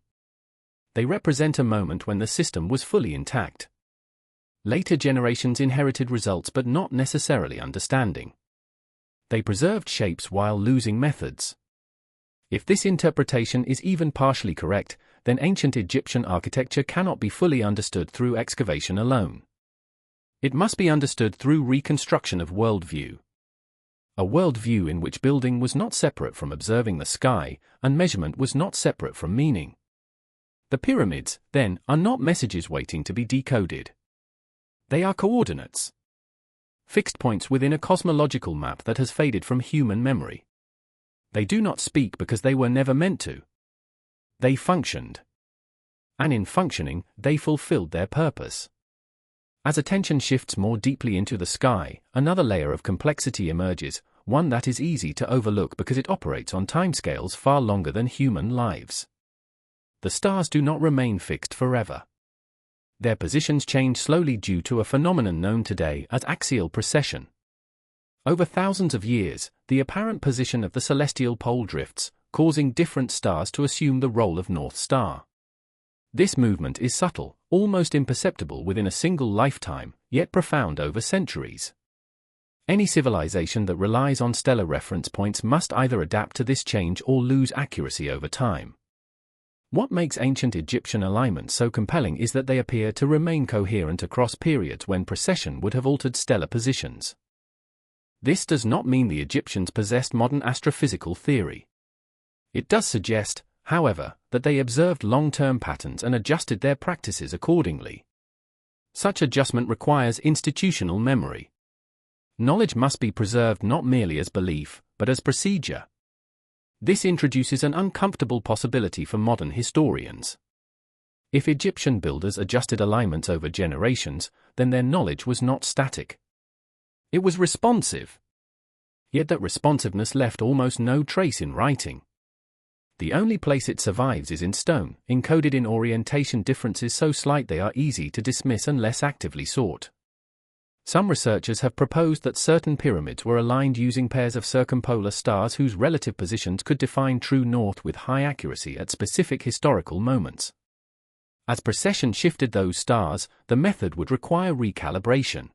They represent a moment when the system was fully intact. Later generations inherited results but not necessarily understanding. They preserved shapes while losing methods. If this interpretation is even partially correct, then ancient Egyptian architecture cannot be fully understood through excavation alone. It must be understood through reconstruction of worldview. A worldview in which building was not separate from observing the sky, and measurement was not separate from meaning. The pyramids, then, are not messages waiting to be decoded. They are coordinates. Fixed points within a cosmological map that has faded from human memory. They do not speak because they were never meant to. They functioned. And in functioning, they fulfilled their purpose. As attention shifts more deeply into the sky, another layer of complexity emerges, one that is easy to overlook because it operates on timescales far longer than human lives. The stars do not remain fixed forever. Their positions change slowly due to a phenomenon known today as axial precession. Over thousands of years, the apparent position of the celestial pole drifts, causing different stars to assume the role of North Star. This movement is subtle, almost imperceptible within a single lifetime, yet profound over centuries. Any civilization that relies on stellar reference points must either adapt to this change or lose accuracy over time. What makes ancient Egyptian alignments so compelling is that they appear to remain coherent across periods when precession would have altered stellar positions. This does not mean the Egyptians possessed modern astrophysical theory. It does suggest, however, that they observed long-term patterns and adjusted their practices accordingly. Such adjustment requires institutional memory. Knowledge must be preserved not merely as belief, but as procedure. This introduces an uncomfortable possibility for modern historians. If Egyptian builders adjusted alignments over generations, then their knowledge was not static. It was responsive. Yet that responsiveness left almost no trace in writing. The only place it survives is in stone, encoded in orientation differences so slight they are easy to dismiss unless actively sought. Some researchers have proposed that certain pyramids were aligned using pairs of circumpolar stars whose relative positions could define true north with high accuracy at specific historical moments. As precession shifted those stars, the method would require recalibration.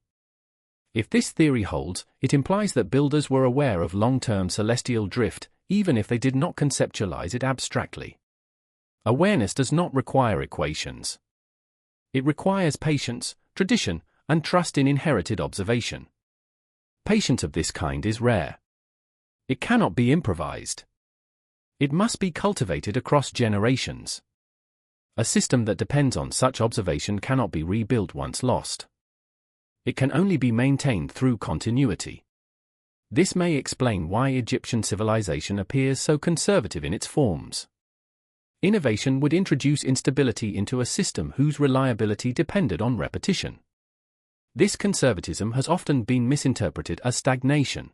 If this theory holds, it implies that builders were aware of long-term celestial drift, even if they did not conceptualize it abstractly. Awareness does not require equations. It requires patience, tradition, and trust in inherited observation. Patience of this kind is rare. It cannot be improvised. It must be cultivated across generations. A system that depends on such observation cannot be rebuilt once lost. It can only be maintained through continuity. This may explain why Egyptian civilization appears so conservative in its forms. Innovation would introduce instability into a system whose reliability depended on repetition. This conservatism has often been misinterpreted as stagnation.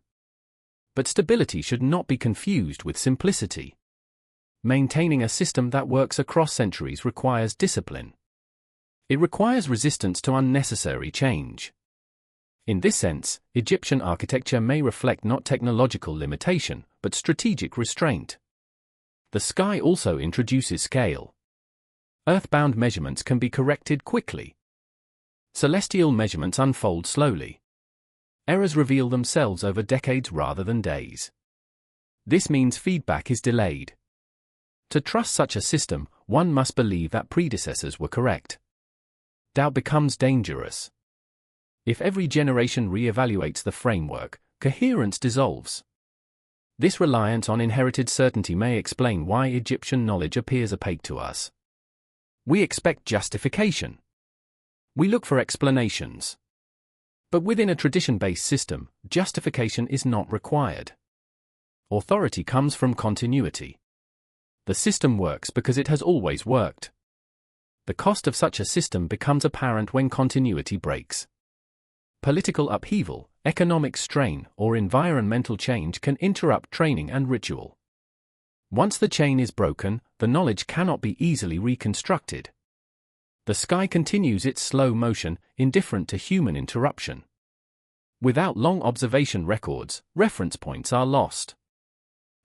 But stability should not be confused with simplicity. Maintaining a system that works across centuries requires discipline. It requires resistance to unnecessary change. In this sense, Egyptian architecture may reflect not technological limitation, but strategic restraint. The sky also introduces scale. Earthbound measurements can be corrected quickly. Celestial measurements unfold slowly. Errors reveal themselves over decades rather than days. This means feedback is delayed. To trust such a system, one must believe that predecessors were correct. Doubt becomes dangerous. If every generation re-evaluates the framework, coherence dissolves. This reliance on inherited certainty may explain why Egyptian knowledge appears opaque to us. We expect justification. We look for explanations. But within a tradition-based system, justification is not required. Authority comes from continuity. The system works because it has always worked. The cost of such a system becomes apparent when continuity breaks. Political upheaval, economic strain, or environmental change can interrupt training and ritual. Once the chain is broken, the knowledge cannot be easily reconstructed. The sky continues its slow motion, indifferent to human interruption. Without long observation records, reference points are lost.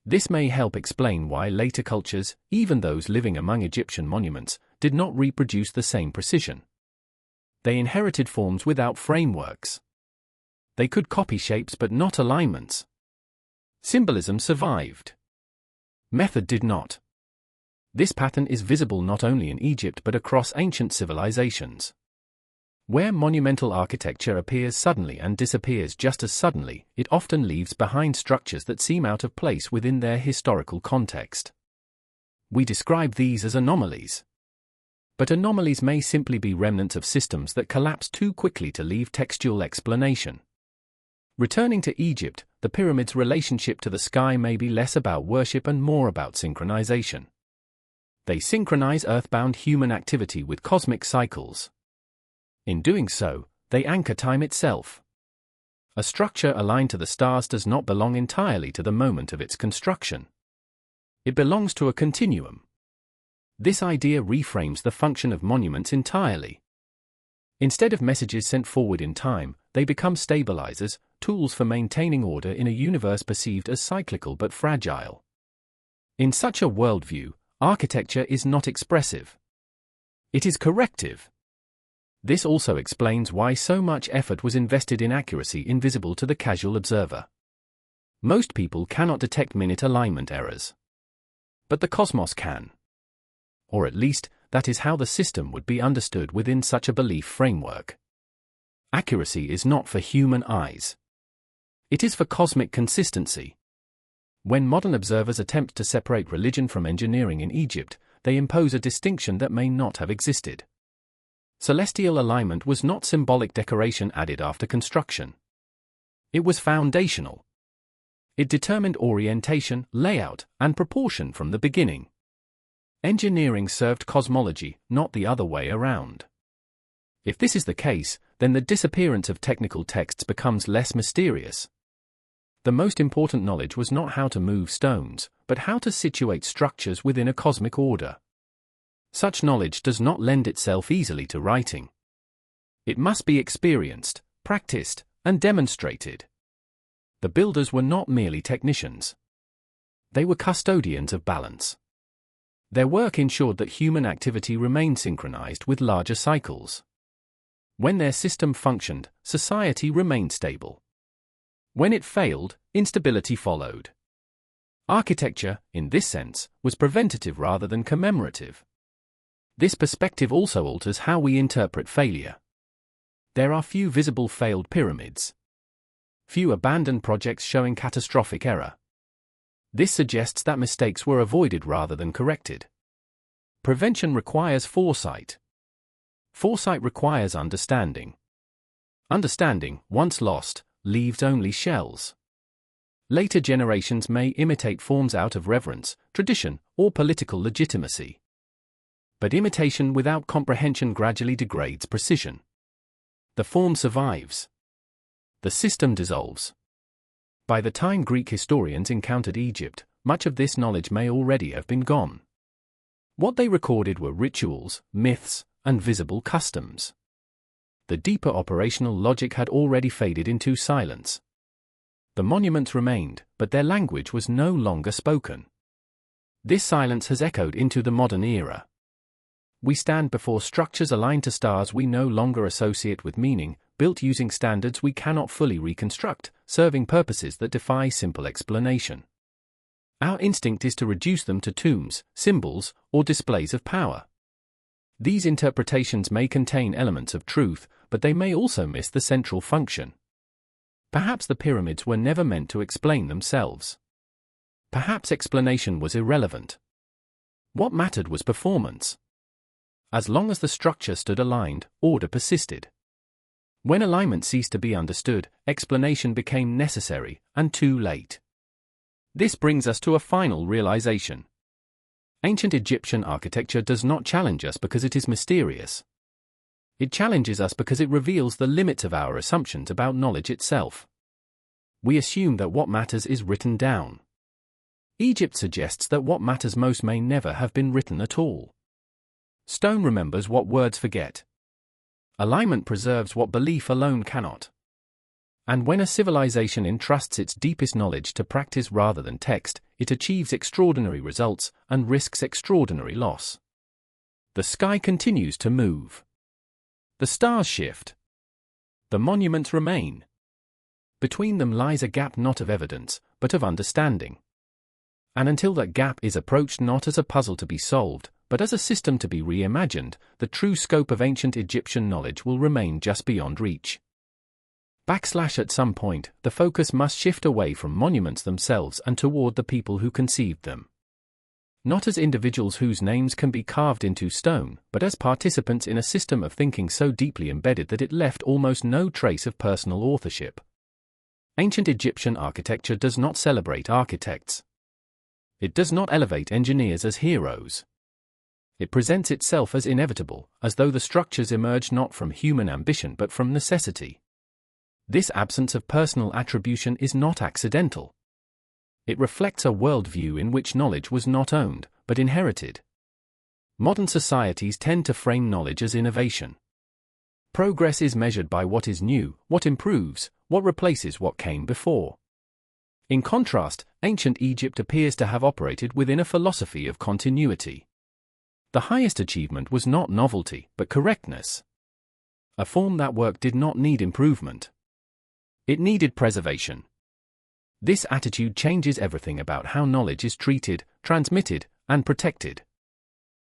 This may help explain why later cultures, even those living among Egyptian monuments, did not reproduce the same precision. They inherited forms without frameworks. They could copy shapes but not alignments. Symbolism survived. Method did not. This pattern is visible not only in Egypt but across ancient civilizations. Where monumental architecture appears suddenly and disappears just as suddenly, it often leaves behind structures that seem out of place within their historical context. We describe these as anomalies. But anomalies may simply be remnants of systems that collapse too quickly to leave textual explanation. Returning to Egypt, the pyramids' relationship to the sky may be less about worship and more about synchronization. They synchronize earthbound human activity with cosmic cycles. In doing so, they anchor time itself. A structure aligned to the stars does not belong entirely to the moment of its construction. It belongs to a continuum. This idea reframes the function of monuments entirely. Instead of messages sent forward in time, they become stabilizers, tools for maintaining order in a universe perceived as cyclical but fragile. In such a worldview, architecture is not expressive. It is corrective. This also explains why so much effort was invested in accuracy invisible to the casual observer. Most people cannot detect minute alignment errors. But the cosmos can. Or at least, that is how the system would be understood within such a belief framework. Accuracy is not for human eyes. It is for cosmic consistency. When modern observers attempt to separate religion from engineering in Egypt, they impose a distinction that may not have existed. Celestial alignment was not symbolic decoration added after construction. It was foundational. It determined orientation, layout, and proportion from the beginning. Engineering served cosmology, not the other way around. If this is the case, then the disappearance of technical texts becomes less mysterious. The most important knowledge was not how to move stones, but how to situate structures within a cosmic order. Such knowledge does not lend itself easily to writing. It must be experienced, practiced, and demonstrated. The builders were not merely technicians. They were custodians of balance. Their work ensured that human activity remained synchronized with larger cycles. When their system functioned, society remained stable. When it failed, instability followed. Architecture, in this sense, was preventative rather than commemorative. This perspective also alters how we interpret failure. There are few visible failed pyramids. Few abandoned projects showing catastrophic error. This suggests that mistakes were avoided rather than corrected. Prevention requires foresight. Foresight requires understanding. Understanding, once lost, leaves only shells. Later generations may imitate forms out of reverence, tradition, or political legitimacy. But imitation without comprehension gradually degrades precision. The form survives. The system dissolves. By the time Greek historians encountered Egypt, much of this knowledge may already have been gone. What they recorded were rituals, myths, and visible customs. The deeper operational logic had already faded into silence. The monuments remained, but their language was no longer spoken. This silence has echoed into the modern era. We stand before structures aligned to stars we no longer associate with meaning, built using standards we cannot fully reconstruct, serving purposes that defy simple explanation. Our instinct is to reduce them to tombs, symbols, or displays of power. These interpretations may contain elements of truth, but they may also miss the central function. Perhaps the pyramids were never meant to explain themselves. Perhaps explanation was irrelevant. What mattered was performance. As long as the structure stood aligned, order persisted. When alignment ceased to be understood, explanation became necessary, and too late. This brings us to a final realization. Ancient Egyptian architecture does not challenge us because it is mysterious. It challenges us because it reveals the limits of our assumptions about knowledge itself. We assume that what matters is written down. Egypt suggests that what matters most may never have been written at all. Stone remembers what words forget. Alignment preserves what belief alone cannot. And when a civilization entrusts its deepest knowledge to practice rather than text, it achieves extraordinary results and risks extraordinary loss. The sky continues to move. The stars shift. The monuments remain. Between them lies a gap not of evidence, but of understanding. And until that gap is approached not as a puzzle to be solved, but as a system to be reimagined, the true scope of ancient Egyptian knowledge will remain just beyond reach. At some point, the focus must shift away from monuments themselves and toward the people who conceived them. Not as individuals whose names can be carved into stone, but as participants in a system of thinking so deeply embedded that it left almost no trace of personal authorship. Ancient Egyptian architecture does not celebrate architects. It does not elevate engineers as heroes. It presents itself as inevitable, as though the structures emerged not from human ambition but from necessity. This absence of personal attribution is not accidental. It reflects a worldview in which knowledge was not owned, but inherited. Modern societies tend to frame knowledge as innovation. Progress is measured by what is new, what improves, what replaces what came before. In contrast, ancient Egypt appears to have operated within a philosophy of continuity. The highest achievement was not novelty, but correctness. A form that work did not need improvement. It needed preservation. This attitude changes everything about how knowledge is treated, transmitted, and protected.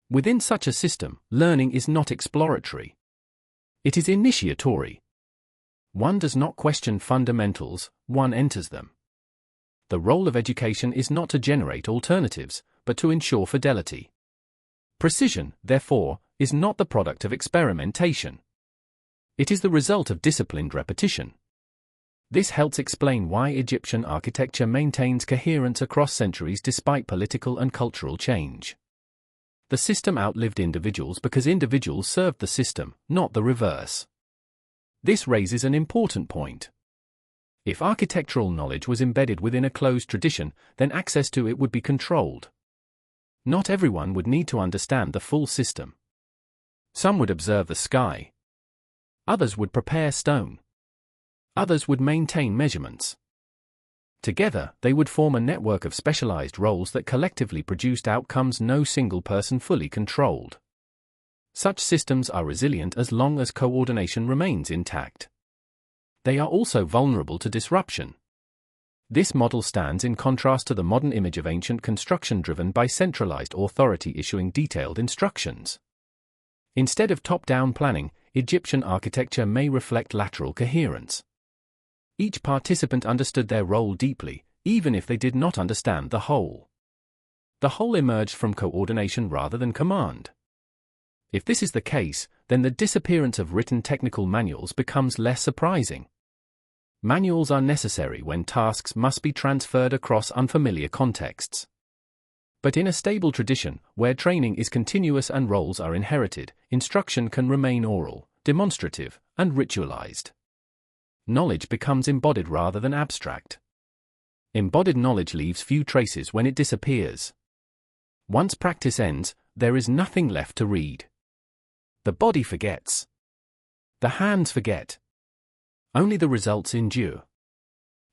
Within such a system, learning is not exploratory. It is initiatory. One does not question fundamentals, one enters them. The role of education is not to generate alternatives, but to ensure fidelity. Precision, therefore, is not the product of experimentation. It is the result of disciplined repetition. This helps explain why Egyptian architecture maintains coherence across centuries despite political and cultural change. The system outlived individuals because individuals served the system, not the reverse. This raises an important point. If architectural knowledge was embedded within a closed tradition, then access to it would be controlled. Not everyone would need to understand the full system. Some would observe the sky. Others would prepare stone. Others would maintain measurements. Together, they would form a network of specialized roles that collectively produced outcomes no single person fully controlled. Such systems are resilient as long as coordination remains intact. They are also vulnerable to disruption. This model stands in contrast to the modern image of ancient construction driven by centralized authority issuing detailed instructions. Instead of top-down planning, Egyptian architecture may reflect lateral coherence. Each participant understood their role deeply, even if they did not understand the whole. The whole emerged from coordination rather than command. If this is the case, then the disappearance of written technical manuals becomes less surprising. Manuals are necessary when tasks must be transferred across unfamiliar contexts. But in a stable tradition, where training is continuous and roles are inherited, instruction can remain oral, demonstrative, and ritualized. Knowledge becomes embodied rather than abstract. Embodied knowledge leaves few traces when it disappears. Once practice ends, there is nothing left to read. The body forgets. The hands forget. Only the results endure.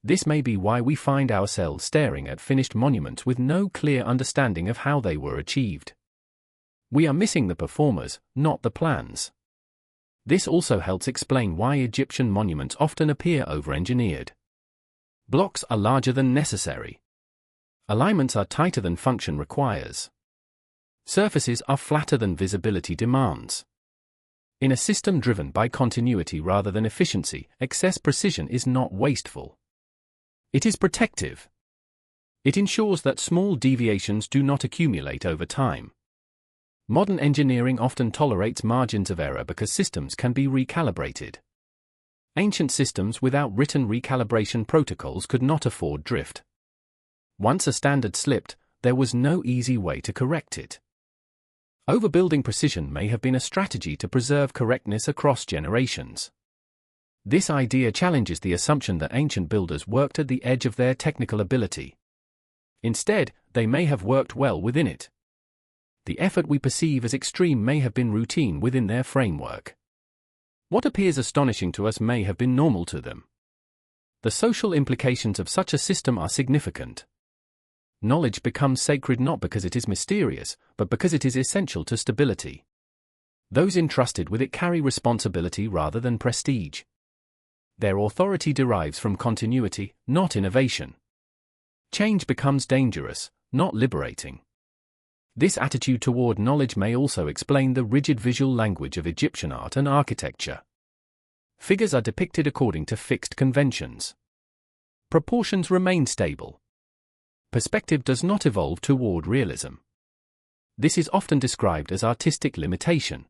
This may be why we find ourselves staring at finished monuments with no clear understanding of how they were achieved. We are missing the performers, not the plans. This also helps explain why Egyptian monuments often appear over-engineered. Blocks are larger than necessary. Alignments are tighter than function requires. Surfaces are flatter than visibility demands. In a system driven by continuity rather than efficiency, excess precision is not wasteful. It is protective. It ensures that small deviations do not accumulate over time. Modern engineering often tolerates margins of error because systems can be recalibrated. Ancient systems without written recalibration protocols could not afford drift. Once a standard slipped, there was no easy way to correct it. Overbuilding precision may have been a strategy to preserve correctness across generations. This idea challenges the assumption that ancient builders worked at the edge of their technical ability. Instead, they may have worked well within it. The effort we perceive as extreme may have been routine within their framework. What appears astonishing to us may have been normal to them. The social implications of such a system are significant. Knowledge becomes sacred not because it is mysterious, but because it is essential to stability. Those entrusted with it carry responsibility rather than prestige. Their authority derives from continuity, not innovation. Change becomes dangerous, not liberating. This attitude toward knowledge may also explain the rigid visual language of Egyptian art and architecture. Figures are depicted according to fixed conventions. Proportions remain stable. Perspective does not evolve toward realism. This is often described as artistic limitation.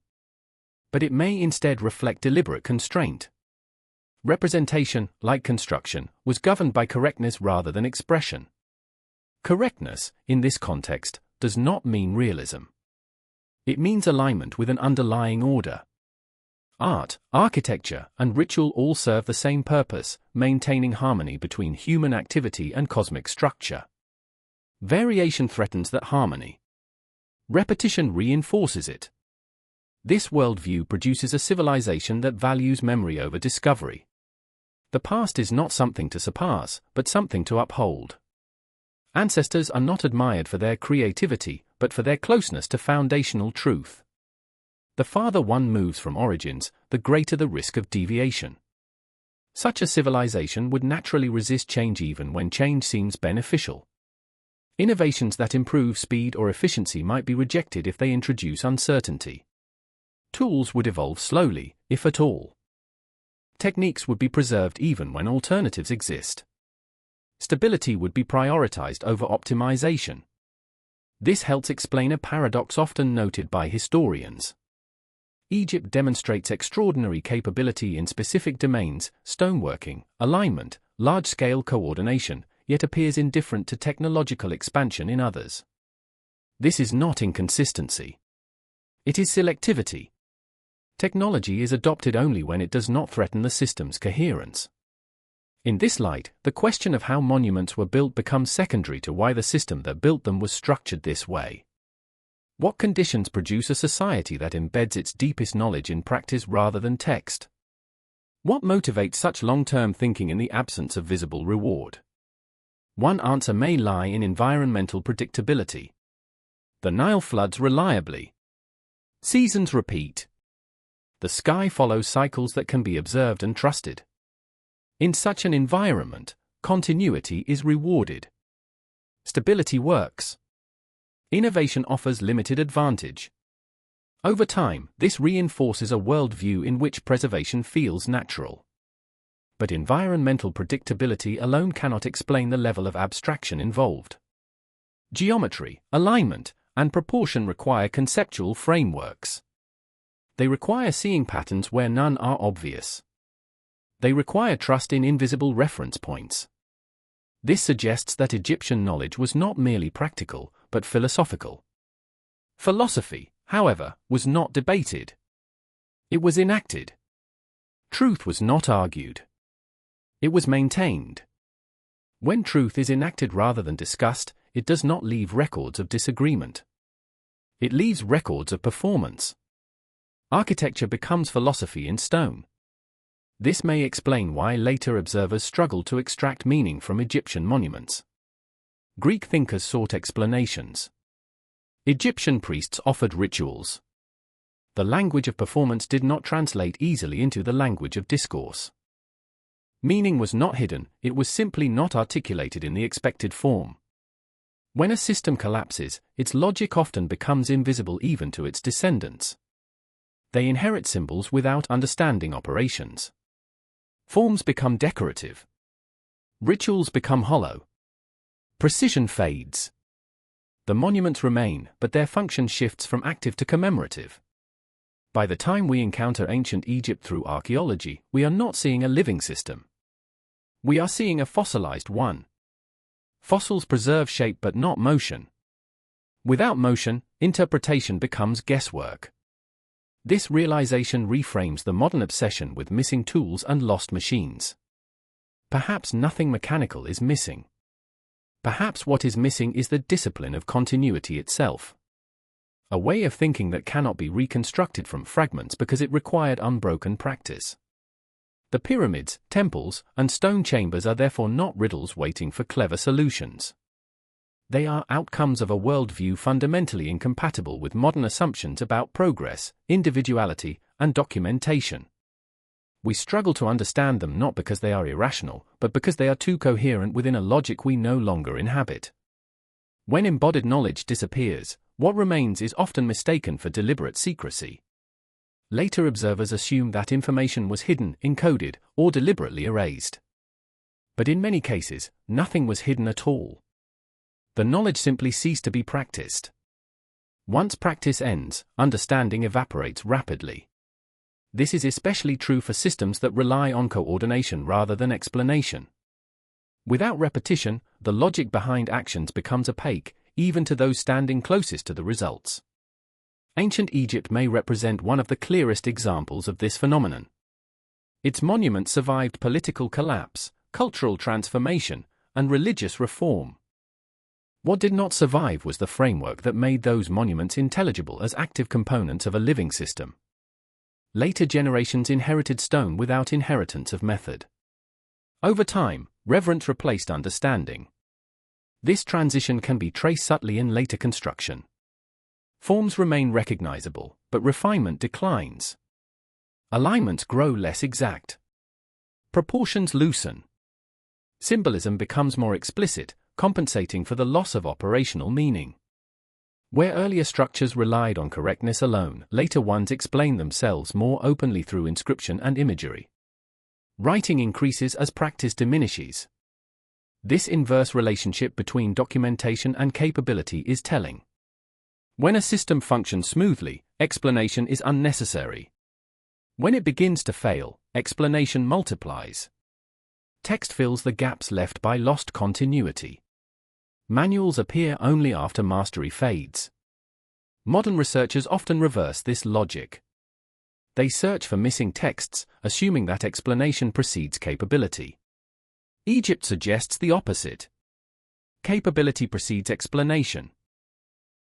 But it may instead reflect deliberate constraint. Representation, like construction, was governed by correctness rather than expression. Correctness, in this context, does not mean realism. It means alignment with an underlying order. Art, architecture, and ritual all serve the same purpose, maintaining harmony between human activity and cosmic structure. Variation threatens that harmony. Repetition reinforces it. This worldview produces a civilization that values memory over discovery. The past is not something to surpass, but something to uphold. Ancestors are not admired for their creativity, but for their closeness to foundational truth. The farther one moves from origins, the greater the risk of deviation. Such a civilization would naturally resist change even when change seems beneficial. Innovations that improve speed or efficiency might be rejected if they introduce uncertainty. Tools would evolve slowly, if at all. Techniques would be preserved even when alternatives exist. Stability would be prioritized over optimization. This helps explain a paradox often noted by historians. Egypt demonstrates extraordinary capability in specific domains, stoneworking, alignment, large-scale coordination, yet appears indifferent to technological expansion in others. This is not inconsistency. It is selectivity. Technology is adopted only when it does not threaten the system's coherence. In this light, the question of how monuments were built becomes secondary to why the system that built them was structured this way. What conditions produce a society that embeds its deepest knowledge in practice rather than text? What motivates such long-term thinking in the absence of visible reward? One answer may lie in environmental predictability. The Nile floods reliably. Seasons repeat. The sky follows cycles that can be observed and trusted. In such an environment, continuity is rewarded. Stability works. Innovation offers limited advantage. Over time, this reinforces a worldview in which preservation feels natural. But environmental predictability alone cannot explain the level of abstraction involved. Geometry, alignment, and proportion require conceptual frameworks. They require seeing patterns where none are obvious. They require trust in invisible reference points. This suggests that Egyptian knowledge was not merely practical, but philosophical. Philosophy, however, was not debated. It was enacted. Truth was not argued. It was maintained. When truth is enacted rather than discussed, it does not leave records of disagreement. It leaves records of performance. Architecture becomes philosophy in stone. This may explain why later observers struggled to extract meaning from Egyptian monuments. Greek thinkers sought explanations. Egyptian priests offered rituals. The language of performance did not translate easily into the language of discourse. Meaning was not hidden, it was simply not articulated in the expected form. When a system collapses, its logic often becomes invisible even to its descendants. They inherit symbols without understanding operations. Forms become decorative. Rituals become hollow. Precision fades. The monuments remain, but their function shifts from active to commemorative. By the time we encounter ancient Egypt through archaeology, we are not seeing a living system. We are seeing a fossilized one. Fossils preserve shape but not motion. Without motion, interpretation becomes guesswork. This realization reframes the modern obsession with missing tools and lost machines. Perhaps nothing mechanical is missing. Perhaps what is missing is the discipline of continuity itself. A way of thinking that cannot be reconstructed from fragments because it required unbroken practice. The pyramids, temples, and stone chambers are therefore not riddles waiting for clever solutions. They are outcomes of a worldview fundamentally incompatible with modern assumptions about progress, individuality, and documentation. We struggle to understand them not because they are irrational, but because they are too coherent within a logic we no longer inhabit. When embodied knowledge disappears, what remains is often mistaken for deliberate secrecy. Later observers assume that information was hidden, encoded, or deliberately erased. But in many cases, nothing was hidden at all. The knowledge simply ceased to be practiced. Once practice ends, understanding evaporates rapidly. This is especially true for systems that rely on coordination rather than explanation. Without repetition, the logic behind actions becomes opaque, even to those standing closest to the results. Ancient Egypt may represent one of the clearest examples of this phenomenon. Its monuments survived political collapse, cultural transformation, and religious reform. What did not survive was the framework that made those monuments intelligible as active components of a living system. Later generations inherited stone without inheritance of method. Over time, reverence replaced understanding. This transition can be traced subtly in later construction. Forms remain recognizable, but refinement declines. Alignments grow less exact. Proportions loosen. Symbolism becomes more explicit, compensating for the loss of operational meaning. Where earlier structures relied on correctness alone, later ones explain themselves more openly through inscription and imagery. Writing increases as practice diminishes. This inverse relationship between documentation and capability is telling. When a system functions smoothly, explanation is unnecessary. When it begins to fail, explanation multiplies. Text fills the gaps left by lost continuity. Manuals appear only after mastery fades. Modern researchers often reverse this logic. They search for missing texts, assuming that explanation precedes capability. Egypt suggests the opposite. Capability precedes explanation.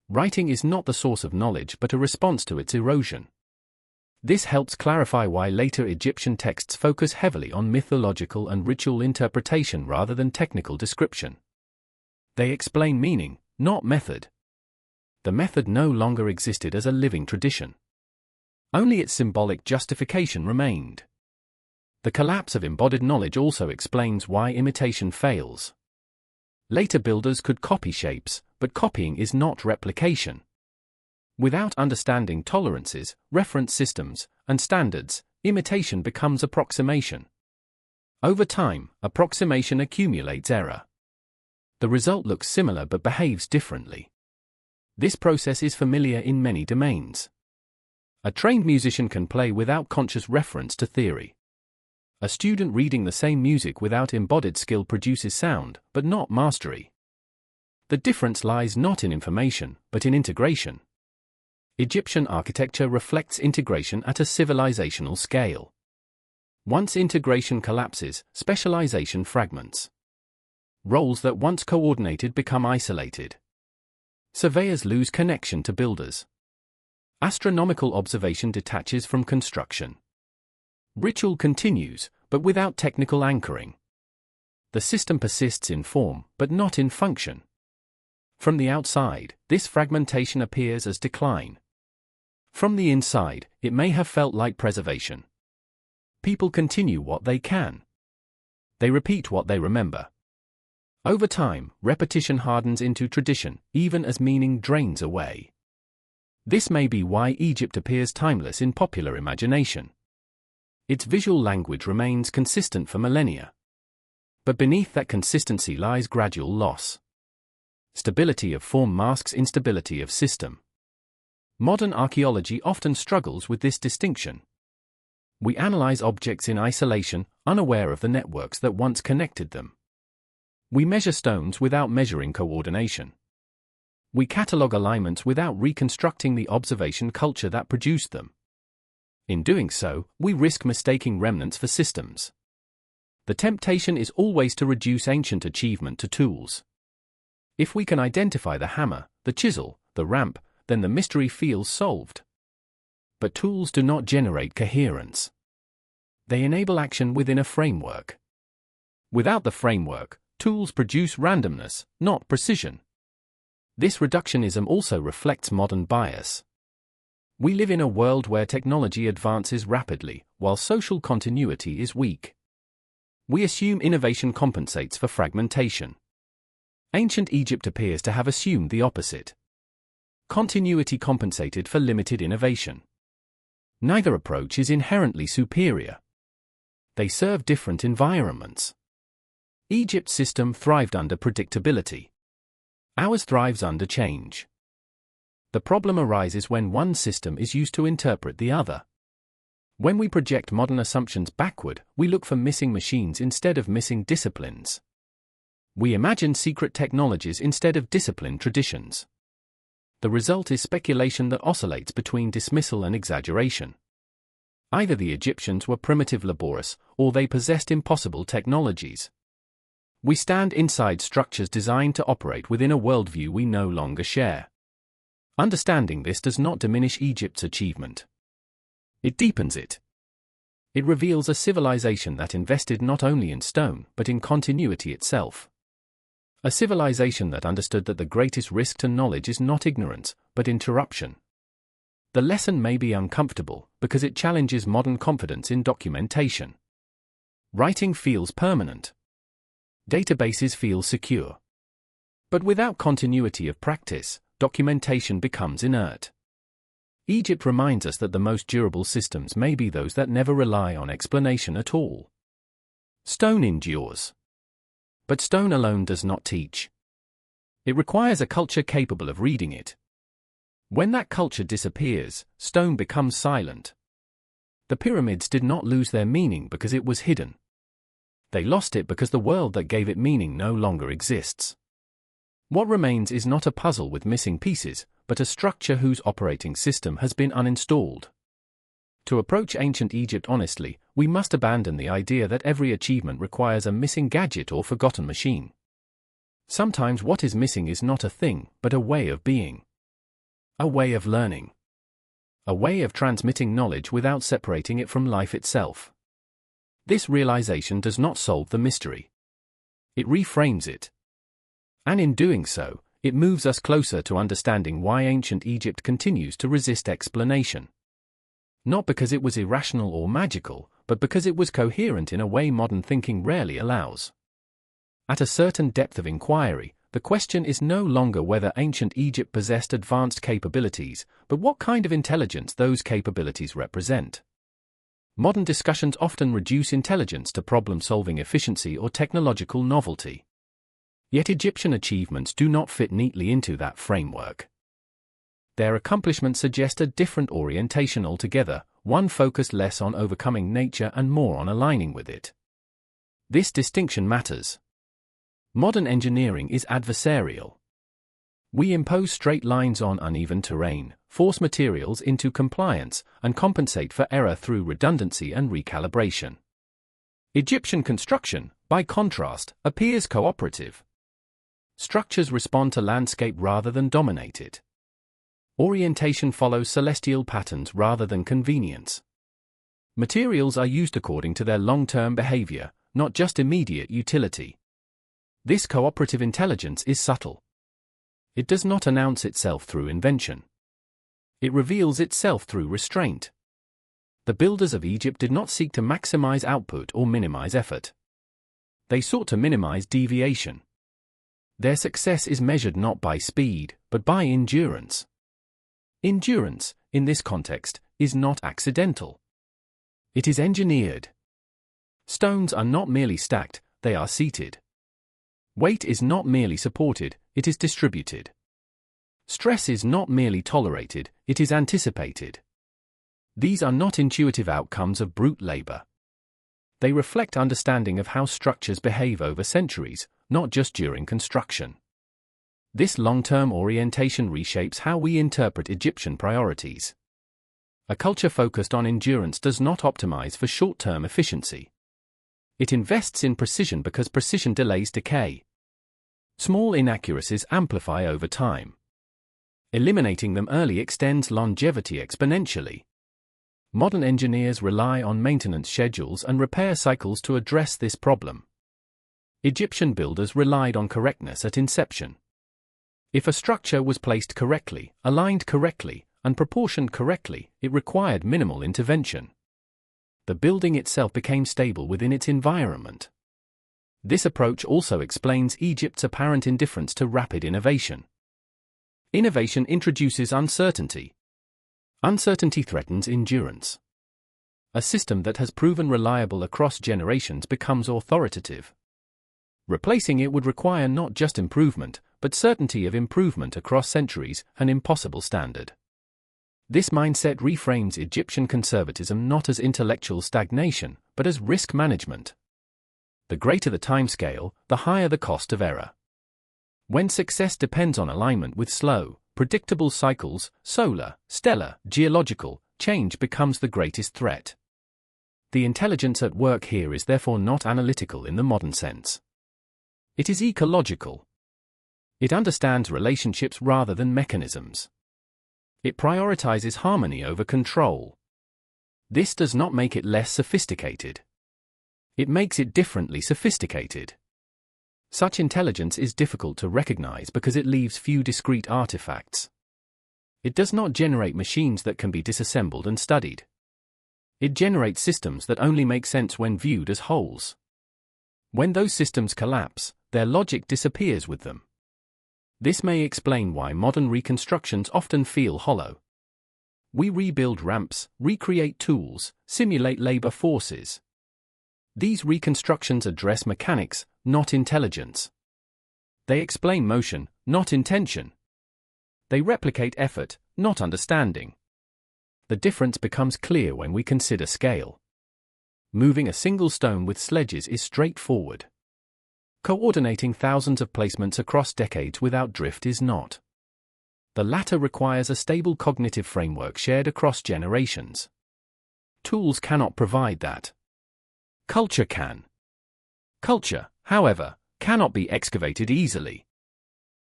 Writing is not the source of knowledge but a response to its erosion. This helps clarify why later Egyptian texts focus heavily on mythological and ritual interpretation rather than technical description. They explain meaning, not method. The method no longer existed as a living tradition. Only its symbolic justification remained. The collapse of embodied knowledge also explains why imitation fails. Later builders could copy shapes, but copying is not replication. Without understanding tolerances, reference systems, and standards, imitation becomes approximation. Over time, approximation accumulates error. The result looks similar but behaves differently. This process is familiar in many domains. A trained musician can play without conscious reference to theory. A student reading the same music without embodied skill produces sound, but not mastery. The difference lies not in information, but in integration. Egyptian architecture reflects integration at a civilizational scale. Once integration collapses, specialization fragments. Roles that once coordinated become isolated. Surveyors lose connection to builders. Astronomical observation detaches from construction. Ritual continues, but without technical anchoring. The system persists in form, but not in function. From the outside, this fragmentation appears as decline. From the inside, it may have felt like preservation. People continue what they can. They repeat what they remember. Over time, repetition hardens into tradition, even as meaning drains away. This may be why Egypt appears timeless in popular imagination. Its visual language remains consistent for millennia. But beneath that consistency lies gradual loss. Stability of form masks instability of system. Modern archaeology often struggles with this distinction. We analyze objects in isolation, unaware of the networks that once connected them. We measure stones without measuring coordination. We catalog alignments without reconstructing the observation culture that produced them. In doing so, we risk mistaking remnants for systems. The temptation is always to reduce ancient achievement to tools. If we can identify the hammer, the chisel, the ramp, then the mystery feels solved. But tools do not generate coherence. They enable action within a framework. Without the framework, tools produce randomness, not precision. This reductionism also reflects modern bias. We live in a world where technology advances rapidly, while social continuity is weak. We assume innovation compensates for fragmentation. Ancient Egypt appears to have assumed the opposite. Continuity compensated for limited innovation. Neither approach is inherently superior. They serve different environments. Egypt's system thrived under predictability. Ours thrives under change. The problem arises when one system is used to interpret the other. When we project modern assumptions backward, we look for missing machines instead of missing disciplines. We imagine secret technologies instead of disciplined traditions. The result is speculation that oscillates between dismissal and exaggeration. Either the Egyptians were primitive laborious, or they possessed impossible technologies. We stand inside structures designed to operate within a worldview we no longer share. Understanding this does not diminish Egypt's achievement. It deepens it. It reveals a civilization that invested not only in stone, but in continuity itself. A civilization that understood that the greatest risk to knowledge is not ignorance, but interruption. The lesson may be uncomfortable, because it challenges modern confidence in documentation. Writing feels permanent. Databases feel secure. But without continuity of practice, documentation becomes inert. Egypt reminds us that the most durable systems may be those that never rely on explanation at all. Stone endures. But stone alone does not teach. It requires a culture capable of reading it. When that culture disappears, stone becomes silent. The pyramids did not lose their meaning because it was hidden. They lost it because the world that gave it meaning no longer exists. What remains is not a puzzle with missing pieces, but a structure whose operating system has been uninstalled. To approach ancient Egypt honestly, we must abandon the idea that every achievement requires a missing gadget or forgotten machine. Sometimes what is missing is not a thing, but a way of being. A way of learning. A way of transmitting knowledge without separating it from life itself. This realization does not solve the mystery. It reframes it. And in doing so, it moves us closer to understanding why ancient Egypt continues to resist explanation. Not because it was irrational or magical, but because it was coherent in a way modern thinking rarely allows. At a certain depth of inquiry, the question is no longer whether ancient Egypt possessed advanced capabilities, but what kind of intelligence those capabilities represent. Modern discussions often reduce intelligence to problem-solving efficiency or technological novelty. Yet Egyptian achievements do not fit neatly into that framework. Their accomplishments suggest a different orientation altogether, one focused less on overcoming nature and more on aligning with it. This distinction matters. Modern engineering is adversarial. We impose straight lines on uneven terrain, force materials into compliance, and compensate for error through redundancy and recalibration. Egyptian construction, by contrast, appears cooperative. Structures respond to landscape rather than dominate it. Orientation follows celestial patterns rather than convenience. Materials are used according to their long-term behavior, not just immediate utility. This cooperative intelligence is subtle. It does not announce itself through invention. It reveals itself through restraint. The builders of Egypt did not seek to maximize output or minimize effort. They sought to minimize deviation. Their success is measured not by speed, but by endurance. Endurance, in this context, is not accidental. It is engineered. Stones are not merely stacked, they are seated. Weight is not merely supported, it is distributed. Stress is not merely tolerated, it is anticipated. These are not intuitive outcomes of brute labor. They reflect understanding of how structures behave over centuries, not just during construction. This long-term orientation reshapes how we interpret Egyptian priorities. A culture focused on endurance does not optimize for short-term efficiency. It invests in precision because precision delays decay. Small inaccuracies amplify over time. Eliminating them early extends longevity exponentially. Modern engineers rely on maintenance schedules and repair cycles to address this problem. Egyptian builders relied on correctness at inception. If a structure was placed correctly, aligned correctly, and proportioned correctly, it required minimal intervention. The building itself became stable within its environment. This approach also explains Egypt's apparent indifference to rapid innovation. Innovation introduces uncertainty. Uncertainty threatens endurance. A system that has proven reliable across generations becomes authoritative. Replacing it would require not just improvement, but certainty of improvement across centuries, an impossible standard. This mindset reframes Egyptian conservatism not as intellectual stagnation, but as risk management. The greater the timescale, the higher the cost of error. When success depends on alignment with slow, predictable cycles, solar, stellar, geological, change becomes the greatest threat. The intelligence at work here is therefore not analytical in the modern sense. It is ecological. It understands relationships rather than mechanisms. It prioritizes harmony over control. This does not make it less sophisticated. It makes it differently sophisticated. Such intelligence is difficult to recognize because it leaves few discrete artifacts. It does not generate machines that can be disassembled and studied. It generates systems that only make sense when viewed as wholes. When those systems collapse, their logic disappears with them. This may explain why modern reconstructions often feel hollow. We rebuild ramps, recreate tools, simulate labor forces. These reconstructions address mechanics, not intelligence. They explain motion, not intention. They replicate effort, not understanding. The difference becomes clear when we consider scale. Moving a single stone with sledges is straightforward. Coordinating thousands of placements across decades without drift is not. The latter requires a stable cognitive framework shared across generations. Tools cannot provide that. Culture can. Culture, however, cannot be excavated easily.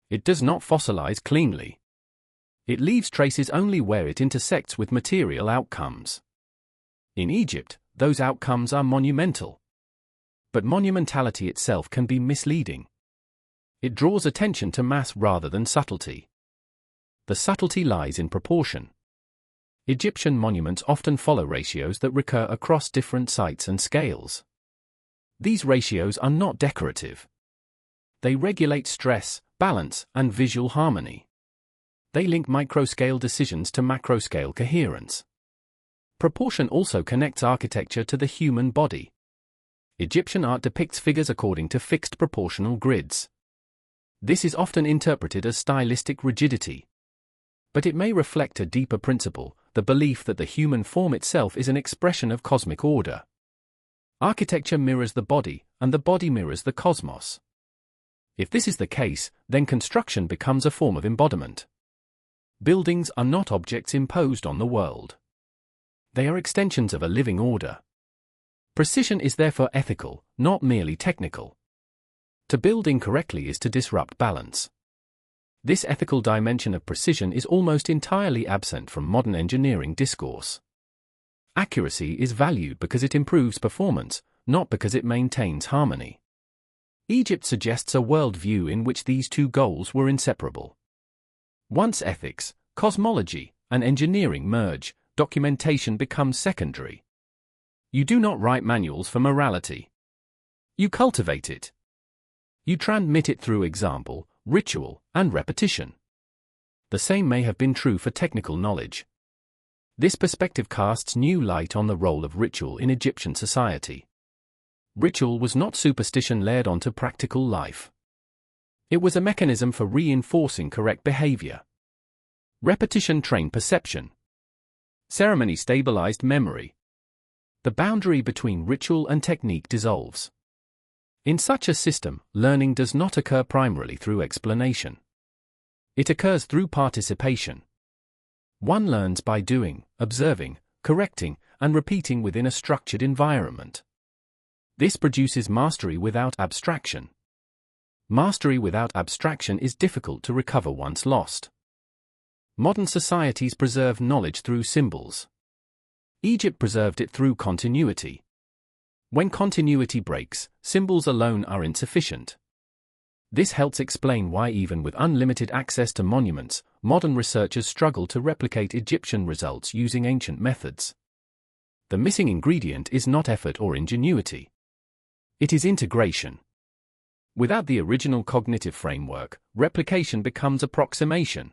It does not fossilize cleanly. It leaves traces only where it intersects with material outcomes. In Egypt, those outcomes are monumental. But monumentality itself can be misleading. It draws attention to mass rather than subtlety. The subtlety lies in proportion. Egyptian monuments often follow ratios that recur across different sites and scales. These ratios are not decorative. They regulate stress, balance, and visual harmony. They link microscale decisions to macroscale coherence. Proportion also connects architecture to the human body. Egyptian art depicts figures according to fixed proportional grids. This is often interpreted as stylistic rigidity. But it may reflect a deeper principle, the belief that the human form itself is an expression of cosmic order. Architecture mirrors the body, and the body mirrors the cosmos. If this is the case, then construction becomes a form of embodiment. Buildings are not objects imposed on the world. They are extensions of a living order. Precision is therefore ethical, not merely technical. To build incorrectly is to disrupt balance. This ethical dimension of precision is almost entirely absent from modern engineering discourse. Accuracy is valued because it improves performance, not because it maintains harmony. Egypt suggests a worldview in which these two goals were inseparable. Once ethics, cosmology, and engineering merge, documentation becomes secondary. You do not write manuals for morality. You cultivate it. You transmit it through example, ritual, and repetition. The same may have been true for technical knowledge. This perspective casts new light on the role of ritual in Egyptian society. Ritual was not superstition layered onto practical life. It was a mechanism for reinforcing correct behavior. Repetition trained perception. Ceremony stabilized memory. The boundary between ritual and technique dissolves. In such a system, learning does not occur primarily through explanation. It occurs through participation. One learns by doing, observing, correcting, and repeating within a structured environment. This produces mastery without abstraction. Mastery without abstraction is difficult to recover once lost. Modern societies preserve knowledge through symbols. Egypt preserved it through continuity. When continuity breaks, symbols alone are insufficient. This helps explain why even with unlimited access to monuments, modern researchers struggle to replicate Egyptian results using ancient methods. The missing ingredient is not effort or ingenuity. It is integration. Without the original cognitive framework, replication becomes approximation.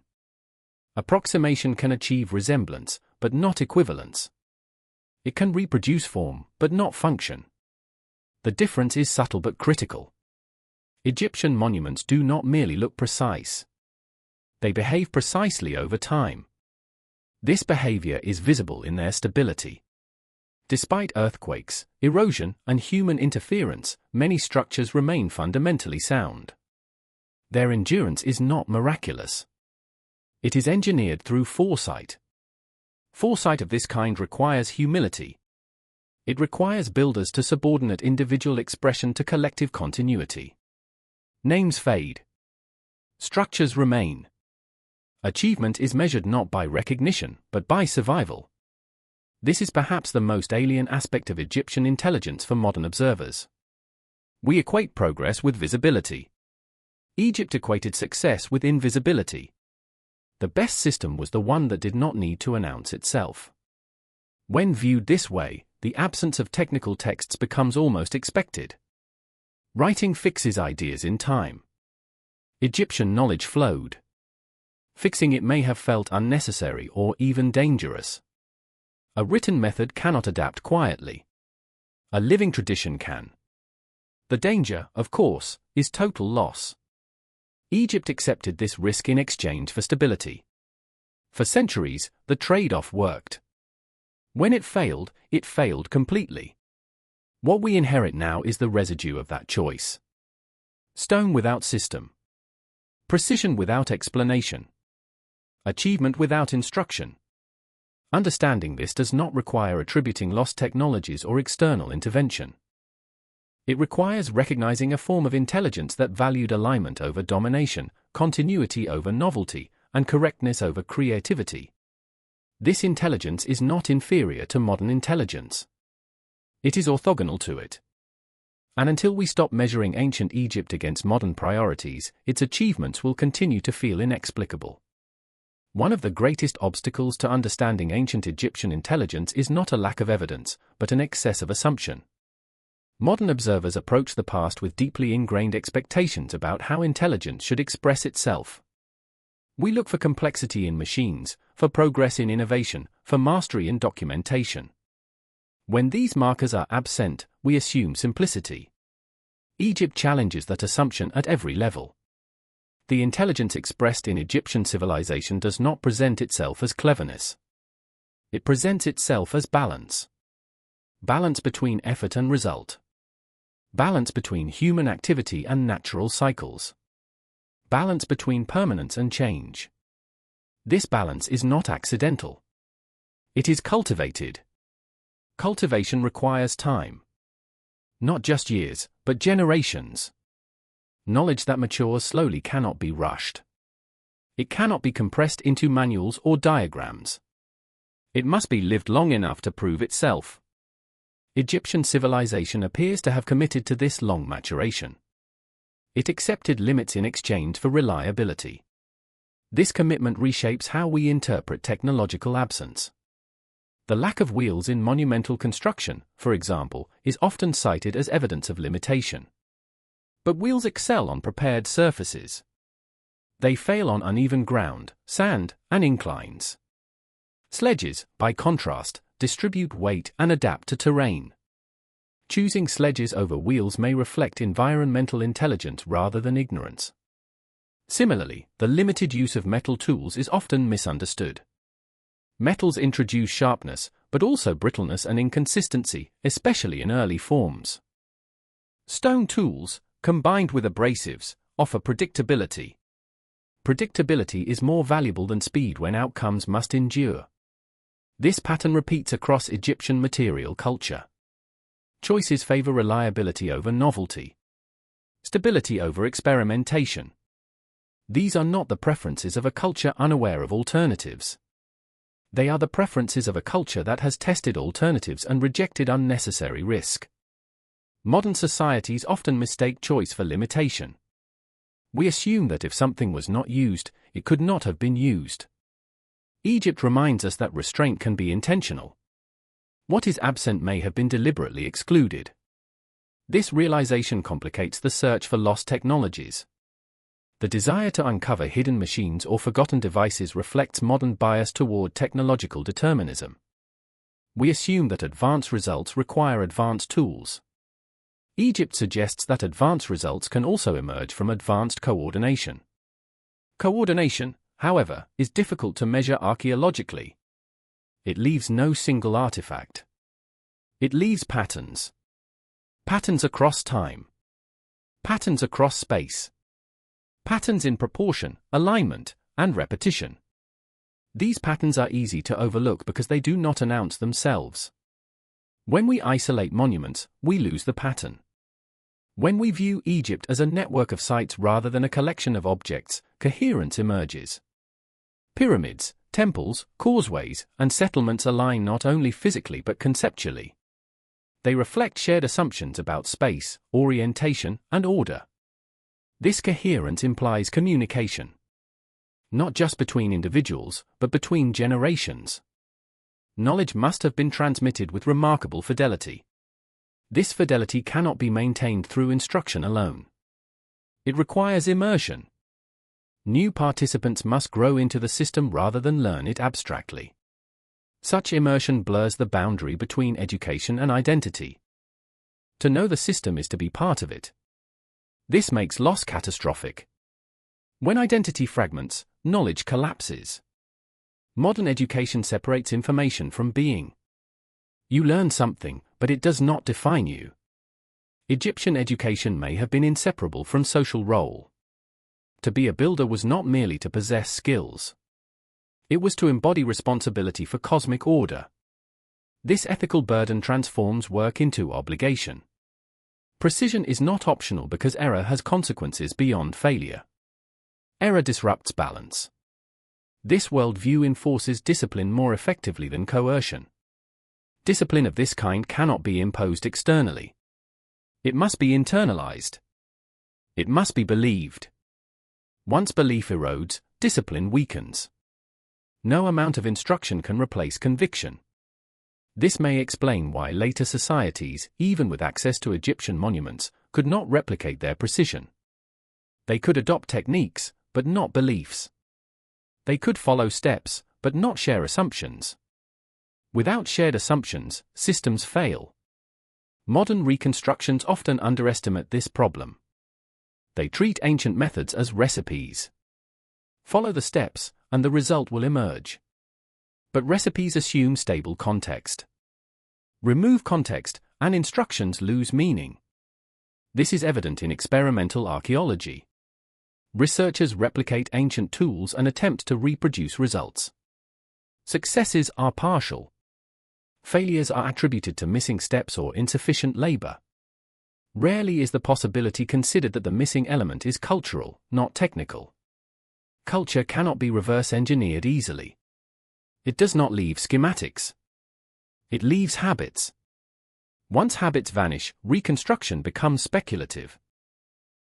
Approximation can achieve resemblance, but not equivalence. It can reproduce form, but not function. The difference is subtle but critical. Egyptian monuments do not merely look precise. They behave precisely over time. This behavior is visible in their stability. Despite earthquakes, erosion, and human interference, many structures remain fundamentally sound. Their endurance is not miraculous. It is engineered through foresight. Foresight of this kind requires humility. It requires builders to subordinate individual expression to collective continuity. Names fade. Structures remain. Achievement is measured not by recognition, but by survival. This is perhaps the most alien aspect of Egyptian intelligence for modern observers. We equate progress with visibility. Egypt equated success with invisibility. The best system was the one that did not need to announce itself. When viewed this way, the absence of technical texts becomes almost expected. Writing fixes ideas in time. Egyptian knowledge flowed. Fixing it may have felt unnecessary or even dangerous. A written method cannot adapt quietly. A living tradition can. The danger, of course, is total loss. Egypt accepted this risk in exchange for stability. For centuries, the trade-off worked. When it failed completely. What we inherit now is the residue of that choice. Stone without system. Precision without explanation. Achievement without instruction. Understanding this does not require attributing lost technologies or external intervention. It requires recognizing a form of intelligence that valued alignment over domination, continuity over novelty, and correctness over creativity. This intelligence is not inferior to modern intelligence. It is orthogonal to it. And until we stop measuring ancient Egypt against modern priorities, its achievements will continue to feel inexplicable. One of the greatest obstacles to understanding ancient Egyptian intelligence is not a lack of evidence, but an excess of assumption. Modern observers approach the past with deeply ingrained expectations about how intelligence should express itself. We look for complexity in machines, for progress in innovation, for mastery in documentation. When these markers are absent, we assume simplicity. Egypt challenges that assumption at every level. The intelligence expressed in Egyptian civilization does not present itself as cleverness. It presents itself as balance. Balance between effort and result. Balance between human activity and natural cycles. Balance between permanence and change. This balance is not accidental. It is cultivated. Cultivation requires time. Not just years, but generations. Knowledge that matures slowly cannot be rushed. It cannot be compressed into manuals or diagrams. It must be lived long enough to prove itself. Egyptian civilization appears to have committed to this long maturation. It accepted limits in exchange for reliability. This commitment reshapes how we interpret technological absence. The lack of wheels in monumental construction, for example, is often cited as evidence of limitation. But wheels excel on prepared surfaces. They fail on uneven ground, sand, and inclines. Sledges, by contrast, distribute weight and adapt to terrain. Choosing sledges over wheels may reflect environmental intelligence rather than ignorance. Similarly, the limited use of metal tools is often misunderstood. Metals introduce sharpness, but also brittleness and inconsistency, especially in early forms. Stone tools, combined with abrasives, offer predictability. Predictability is more valuable than speed when outcomes must endure. This pattern repeats across Egyptian material culture. Choices favor reliability over novelty. Stability over experimentation. These are not the preferences of a culture unaware of alternatives. They are the preferences of a culture that has tested alternatives and rejected unnecessary risk. Modern societies often mistake choice for limitation. We assume that if something was not used, it could not have been used. Egypt reminds us that restraint can be intentional. What is absent may have been deliberately excluded. This realization complicates the search for lost technologies. The desire to uncover hidden machines or forgotten devices reflects modern bias toward technological determinism. We assume that advanced results require advanced tools. Egypt suggests that advanced results can also emerge from advanced coordination. Coordination, however, is difficult to measure archaeologically. It leaves no single artifact. It leaves patterns. Patterns across time. Patterns across space. Patterns in proportion, alignment, and repetition. These patterns are easy to overlook because they do not announce themselves. When we isolate monuments, we lose the pattern. When we view Egypt as a network of sites rather than a collection of objects, coherence emerges. Pyramids, temples, causeways, and settlements align not only physically but conceptually. They reflect shared assumptions about space, orientation, and order. This coherence implies communication. Not just between individuals, but between generations. Knowledge must have been transmitted with remarkable fidelity. This fidelity cannot be maintained through instruction alone. It requires immersion. New participants must grow into the system rather than learn it abstractly. Such immersion blurs the boundary between education and identity. To know the system is to be part of it. This makes loss catastrophic. When identity fragments, knowledge collapses. Modern education separates information from being. You learn something, but it does not define you. Egyptian education may have been inseparable from social role. To be a builder was not merely to possess skills. It was to embody responsibility for cosmic order. This ethical burden transforms work into obligation. Precision is not optional because error has consequences beyond failure. Error disrupts balance. This worldview enforces discipline more effectively than coercion. Discipline of this kind cannot be imposed externally. It must be internalized. It must be believed. Once belief erodes, discipline weakens. No amount of instruction can replace conviction. This may explain why later societies, even with access to Egyptian monuments, could not replicate their precision. They could adopt techniques, but not beliefs. They could follow steps, but not share assumptions. Without shared assumptions, systems fail. Modern reconstructions often underestimate this problem. They treat ancient methods as recipes. Follow the steps, and the result will emerge. But recipes assume stable context. Remove context, and instructions lose meaning. This is evident in experimental archaeology. Researchers replicate ancient tools and attempt to reproduce results. Successes are partial. Failures are attributed to missing steps or insufficient labor. Rarely is the possibility considered that the missing element is cultural, not technical. Culture cannot be reverse-engineered easily. It does not leave schematics. It leaves habits. Once habits vanish, reconstruction becomes speculative.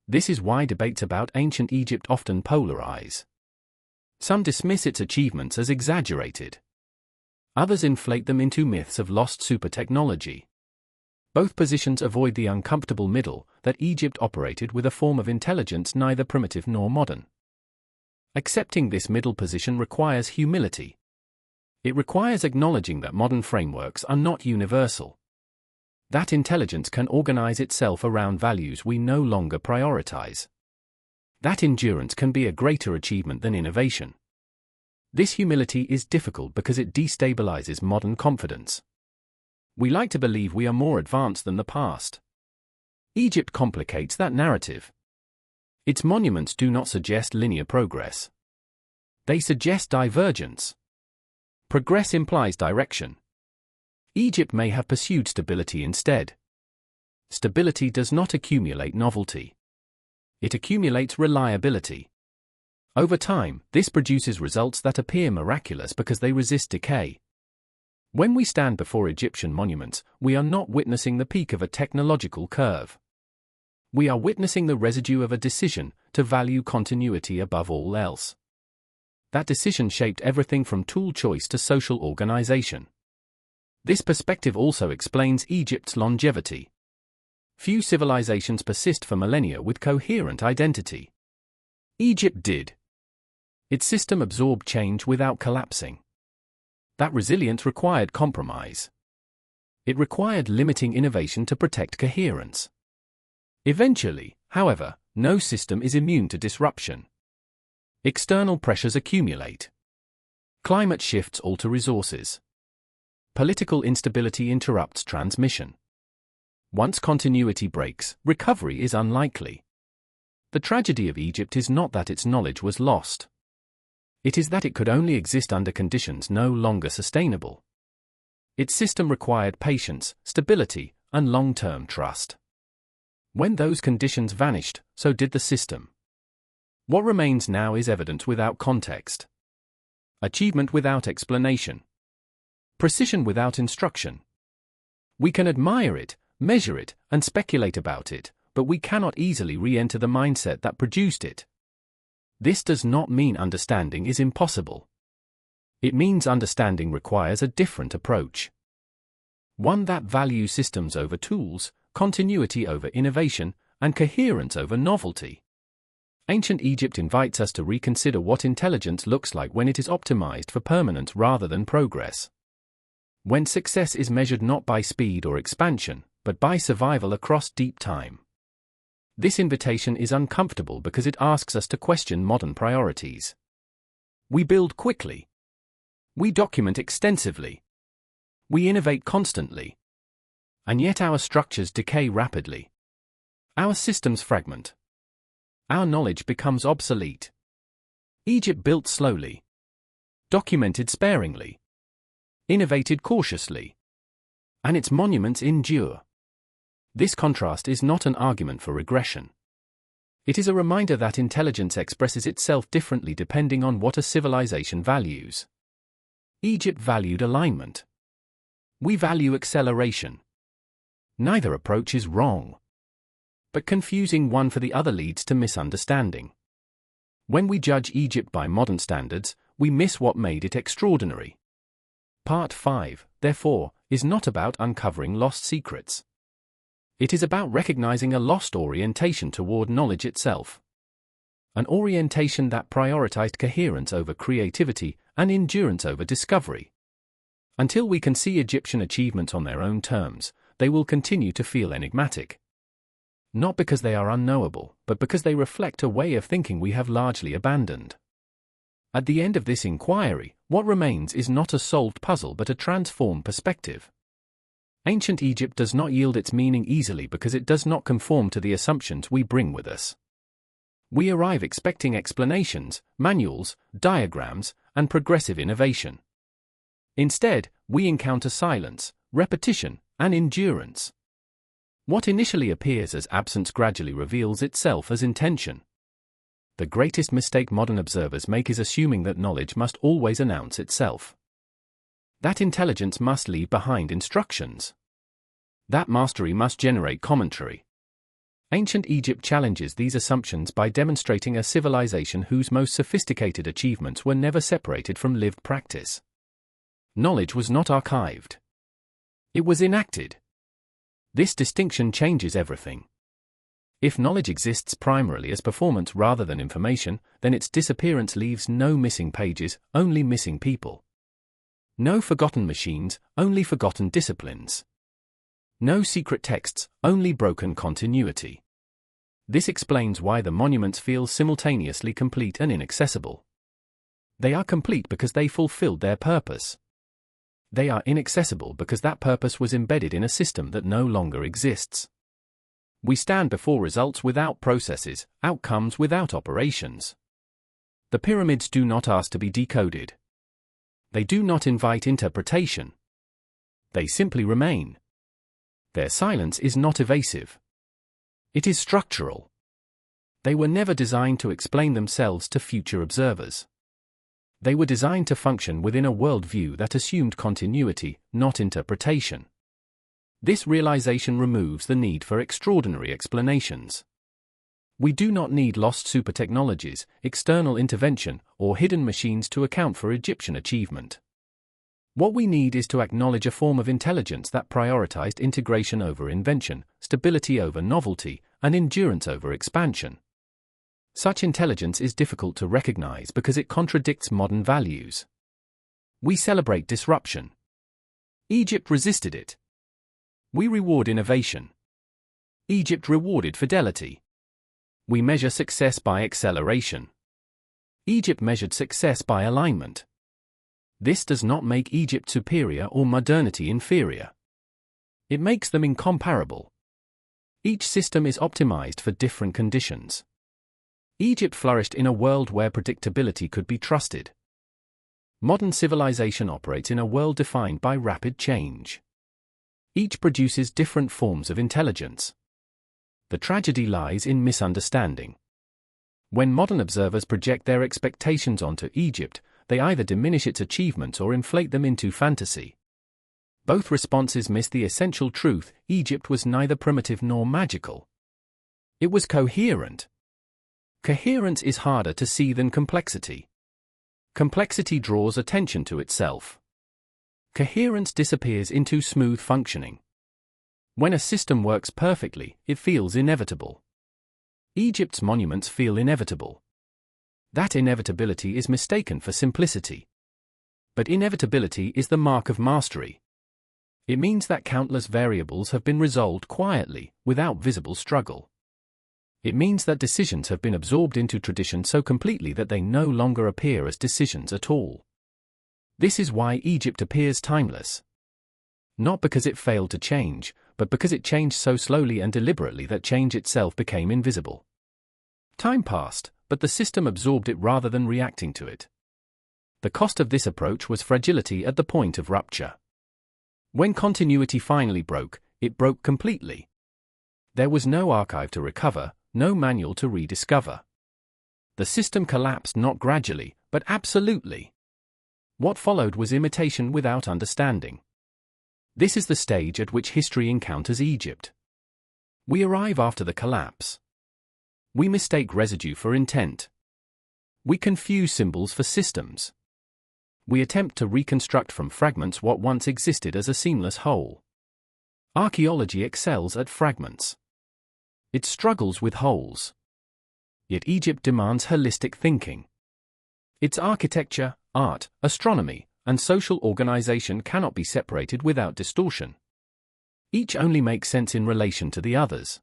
This is why debates about ancient Egypt often polarize. Some dismiss its achievements as exaggerated. Others inflate them into myths of lost super-technology. Both positions avoid the uncomfortable middle, that Egypt operated with a form of intelligence neither primitive nor modern. Accepting this middle position requires humility. It requires acknowledging that modern frameworks are not universal. That intelligence can organize itself around values we no longer prioritize. That endurance can be a greater achievement than innovation. This humility is difficult because it destabilizes modern confidence. We like to believe we are more advanced than the past. Egypt complicates that narrative. Its monuments do not suggest linear progress. They suggest divergence. Progress implies direction. Egypt may have pursued stability instead. Stability does not accumulate novelty. It accumulates reliability. Over time, this produces results that appear miraculous because they resist decay. When we stand before Egyptian monuments, we are not witnessing the peak of a technological curve. We are witnessing the residue of a decision to value continuity above all else. That decision shaped everything from tool choice to social organization. This perspective also explains Egypt's longevity. Few civilizations persist for millennia with coherent identity. Egypt did. Its system absorbed change without collapsing. That resilience required compromise. It required limiting innovation to protect coherence. Eventually, however, no system is immune to disruption. External pressures accumulate. Climate shifts alter resources. Political instability interrupts transmission. Once continuity breaks, recovery is unlikely. The tragedy of Egypt is not that its knowledge was lost. It is that it could only exist under conditions no longer sustainable. Its system required patience, stability, and long-term trust. When those conditions vanished, so did the system. What remains now is evidence without context. Achievement without explanation. Precision without instruction. We can admire it, measure it, and speculate about it, but we cannot easily re-enter the mindset that produced it. This does not mean understanding is impossible. It means understanding requires a different approach. One that values systems over tools, continuity over innovation, and coherence over novelty. Ancient Egypt invites us to reconsider what intelligence looks like when it is optimized for permanence rather than progress. When success is measured not by speed or expansion, but by survival across deep time. This invitation is uncomfortable because it asks us to question modern priorities. We build quickly. We document extensively. We innovate constantly. And yet our structures decay rapidly. Our systems fragment. Our knowledge becomes obsolete. Egypt built slowly. Documented sparingly. Innovated cautiously. And its monuments endure. This contrast is not an argument for regression. It is a reminder that intelligence expresses itself differently depending on what a civilization values. Egypt valued alignment. We value acceleration. Neither approach is wrong. But confusing one for the other leads to misunderstanding. When we judge Egypt by modern standards, we miss what made it extraordinary. Part 5, therefore, is not about uncovering lost secrets. It is about recognizing a lost orientation toward knowledge itself. An orientation that prioritized coherence over creativity and endurance over discovery. Until we can see Egyptian achievements on their own terms, they will continue to feel enigmatic. Not because they are unknowable, but because they reflect a way of thinking we have largely abandoned. At the end of this inquiry, what remains is not a solved puzzle but a transformed perspective. Ancient Egypt does not yield its meaning easily because it does not conform to the assumptions we bring with us. We arrive expecting explanations, manuals, diagrams, and progressive innovation. Instead, we encounter silence, repetition, and endurance. What initially appears as absence gradually reveals itself as intention. The greatest mistake modern observers make is assuming that knowledge must always announce itself. That intelligence must leave behind instructions. That mastery must generate commentary. Ancient Egypt challenges these assumptions by demonstrating a civilization whose most sophisticated achievements were never separated from lived practice. Knowledge was not archived. It was enacted. This distinction changes everything. If knowledge exists primarily as performance rather than information, then its disappearance leaves no missing pages, only missing people. No forgotten machines, only forgotten disciplines. No secret texts, only broken continuity. This explains why the monuments feel simultaneously complete and inaccessible. They are complete because they fulfilled their purpose. They are inaccessible because that purpose was embedded in a system that no longer exists. We stand before results without processes, outcomes without operations. The pyramids do not ask to be decoded. They do not invite interpretation. They simply remain. Their silence is not evasive. It is structural. They were never designed to explain themselves to future observers. They were designed to function within a worldview that assumed continuity, not interpretation. This realization removes the need for extraordinary explanations. We do not need lost super technologies, external intervention, or hidden machines to account for Egyptian achievement. What we need is to acknowledge a form of intelligence that prioritized integration over invention, stability over novelty, and endurance over expansion. Such intelligence is difficult to recognize because it contradicts modern values. We celebrate disruption. Egypt resisted it. We reward innovation. Egypt rewarded fidelity. We measure success by acceleration. Egypt measured success by alignment. This does not make Egypt superior or modernity inferior. It makes them incomparable. Each system is optimized for different conditions. Egypt flourished in a world where predictability could be trusted. Modern civilization operates in a world defined by rapid change. Each produces different forms of intelligence. The tragedy lies in misunderstanding. When modern observers project their expectations onto Egypt, they either diminish its achievements or inflate them into fantasy. Both responses miss the essential truth: Egypt was neither primitive nor magical. It was coherent. Coherence is harder to see than complexity. Complexity draws attention to itself. Coherence disappears into smooth functioning. When a system works perfectly, it feels inevitable. Egypt's monuments feel inevitable. That inevitability is mistaken for simplicity. But inevitability is the mark of mastery. It means that countless variables have been resolved quietly, without visible struggle. It means that decisions have been absorbed into tradition so completely that they no longer appear as decisions at all. This is why Egypt appears timeless. Not because it failed to change, but because it changed so slowly and deliberately that change itself became invisible. Time passed, but the system absorbed it rather than reacting to it. The cost of this approach was fragility at the point of rupture. When continuity finally broke, it broke completely. There was no archive to recover, no manual to rediscover. The system collapsed not gradually, but absolutely. What followed was imitation without understanding. This is the stage at which history encounters Egypt. We arrive after the collapse. We mistake residue for intent. We confuse symbols for systems. We attempt to reconstruct from fragments what once existed as a seamless whole. Archaeology excels at fragments. It struggles with wholes. Yet Egypt demands holistic thinking. Its architecture, art, astronomy, and social organization cannot be separated without distortion. Each only makes sense in relation to the others.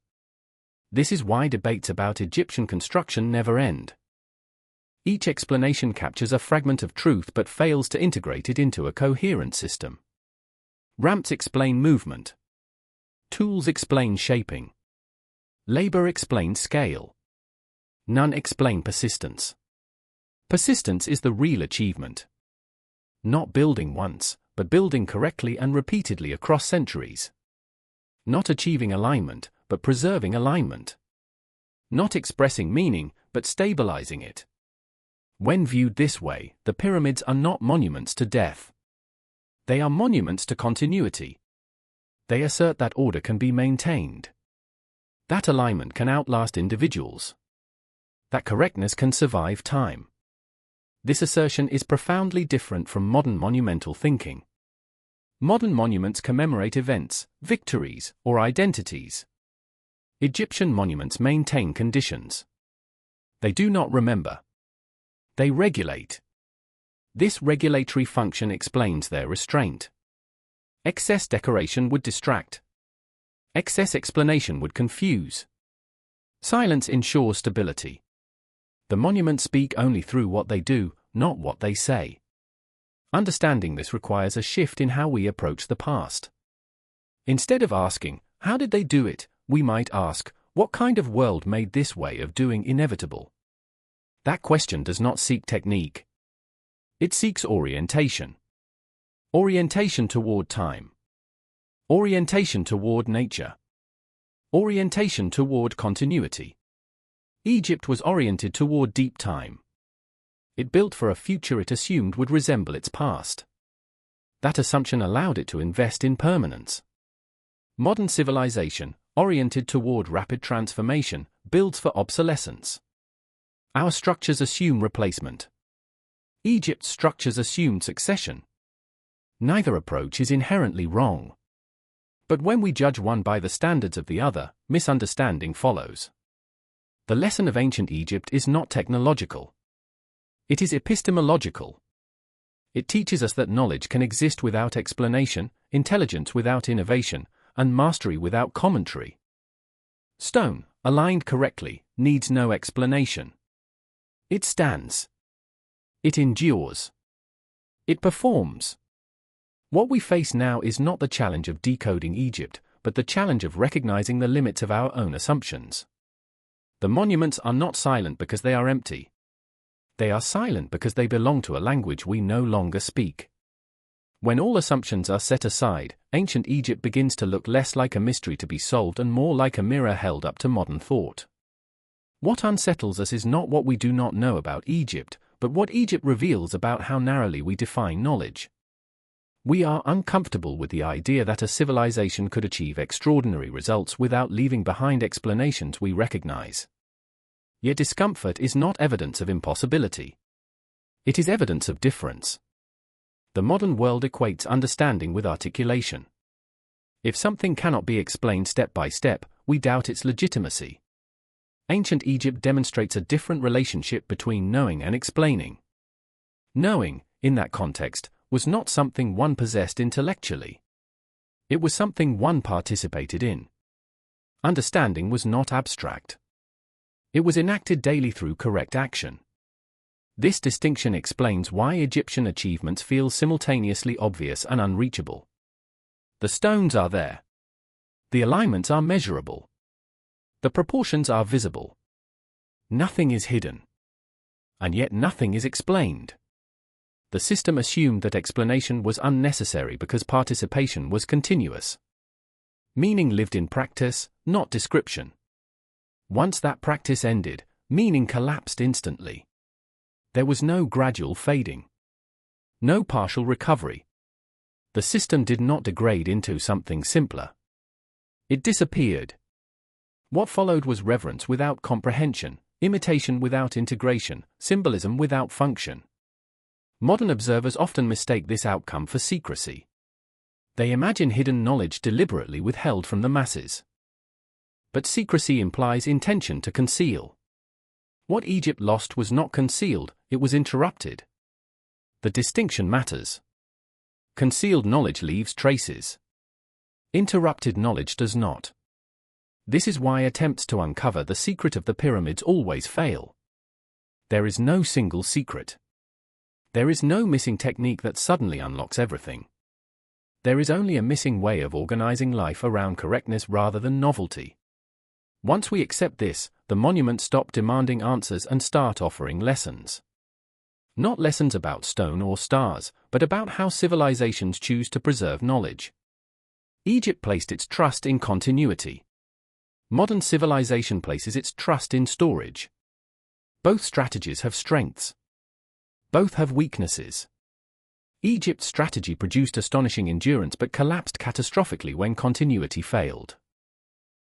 This is why debates about Egyptian construction never end. Each explanation captures a fragment of truth but fails to integrate it into a coherent system. Ramps explain movement. Tools explain shaping. Labor explains scale. None explain persistence. Persistence is the real achievement. Not building once, but building correctly and repeatedly across centuries. Not achieving alignment, but preserving alignment. Not expressing meaning, but stabilizing it. When viewed this way, the pyramids are not monuments to death. They are monuments to continuity. They assert that order can be maintained. That alignment can outlast individuals. That correctness can survive time. This assertion is profoundly different from modern monumental thinking. Modern monuments commemorate events, victories, or identities. Egyptian monuments maintain conditions. They do not remember. They regulate. This regulatory function explains their restraint. Excess decoration would distract. Excess explanation would confuse. Silence ensures stability. The monuments speak only through what they do, not what they say. Understanding this requires a shift in how we approach the past. Instead of asking, "How did they do it?" we might ask, "What kind of world made this way of doing inevitable?" That question does not seek technique. It seeks orientation. Orientation toward time. Orientation toward nature. Orientation toward continuity. Egypt was oriented toward deep time. It built for a future it assumed would resemble its past. That assumption allowed it to invest in permanence. Modern civilization, oriented toward rapid transformation, builds for obsolescence. Our structures assume replacement. Egypt's structures assumed succession. Neither approach is inherently wrong. But when we judge one by the standards of the other, misunderstanding follows. The lesson of ancient Egypt is not technological. It is epistemological. It teaches us that knowledge can exist without explanation, intelligence without innovation, and mastery without commentary. Stone, aligned correctly, needs no explanation. It stands. It endures. It performs. What we face now is not the challenge of decoding Egypt, but the challenge of recognizing the limits of our own assumptions. The monuments are not silent because they are empty. They are silent because they belong to a language we no longer speak. When all assumptions are set aside, ancient Egypt begins to look less like a mystery to be solved and more like a mirror held up to modern thought. What unsettles us is not what we do not know about Egypt, but what Egypt reveals about how narrowly we define knowledge. We are uncomfortable with the idea that a civilization could achieve extraordinary results without leaving behind explanations we recognize. Yet discomfort is not evidence of impossibility. It is evidence of difference. The modern world equates understanding with articulation. If something cannot be explained step by step, we doubt its legitimacy. Ancient Egypt demonstrates a different relationship between knowing and explaining. Knowing, in that context, was not something one possessed intellectually. It was something one participated in. Understanding was not abstract. It was enacted daily through correct action. This distinction explains why Egyptian achievements feel simultaneously obvious and unreachable. The stones are there. The alignments are measurable. The proportions are visible. Nothing is hidden. And yet nothing is explained. The system assumed that explanation was unnecessary because participation was continuous. Meaning lived in practice, not description. Once that practice ended, meaning collapsed instantly. There was no gradual fading. No partial recovery. The system did not degrade into something simpler. It disappeared. What followed was reverence without comprehension, imitation without integration, symbolism without function. Modern observers often mistake this outcome for secrecy. They imagine hidden knowledge deliberately withheld from the masses. But secrecy implies intention to conceal. What Egypt lost was not concealed, it was interrupted. The distinction matters. Concealed knowledge leaves traces. Interrupted knowledge does not. This is why attempts to uncover the secret of the pyramids always fail. There is no single secret. There is no missing technique that suddenly unlocks everything. There is only a missing way of organizing life around correctness rather than novelty. Once we accept this, the monuments stop demanding answers and start offering lessons. Not lessons about stone or stars, but about how civilizations choose to preserve knowledge. Egypt placed its trust in continuity. Modern civilization places its trust in storage. Both strategies have strengths. Both have weaknesses. Egypt's strategy produced astonishing endurance but collapsed catastrophically when continuity failed.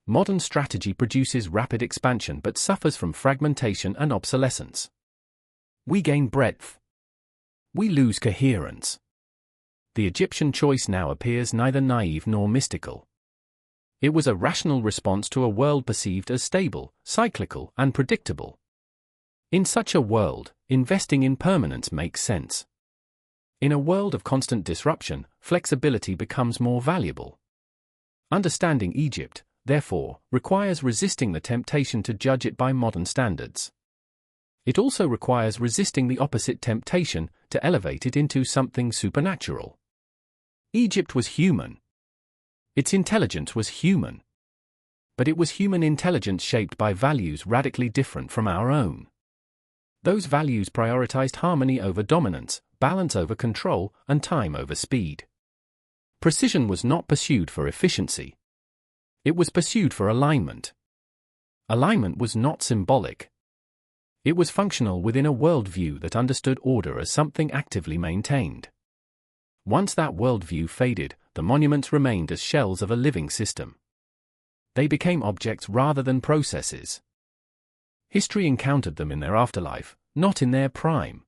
Modern strategy produces rapid expansion but suffers from fragmentation and obsolescence. We gain breadth. We lose coherence. The Egyptian choice now appears neither naive nor mystical. It was a rational response to a world perceived as stable, cyclical, and predictable. In such a world, investing in permanence makes sense. In a world of constant disruption, flexibility becomes more valuable. Understanding Egypt, therefore, requires resisting the temptation to judge it by modern standards. It also requires resisting the opposite temptation to elevate it into something supernatural. Egypt was human. Its intelligence was human. But it was human intelligence shaped by values radically different from our own. Those values prioritized harmony over dominance, balance over control, and time over speed. Precision was not pursued for efficiency. It was pursued for alignment. Alignment was not symbolic. It was functional within a worldview that understood order as something actively maintained. Once that worldview faded, the monuments remained as shells of a living system. They became objects rather than processes. History encountered them in their afterlife, not in their prime.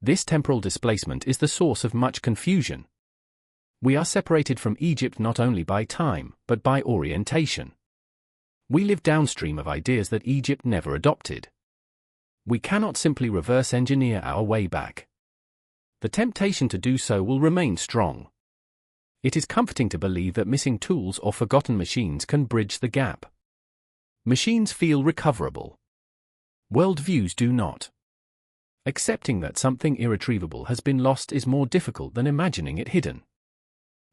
This temporal displacement is the source of much confusion. We are separated from Egypt not only by time, but by orientation. We live downstream of ideas that Egypt never adopted. We cannot simply reverse engineer our way back. The temptation to do so will remain strong. It is comforting to believe that missing tools or forgotten machines can bridge the gap. Machines feel recoverable. Worldviews do not. Accepting that something irretrievable has been lost is more difficult than imagining it hidden.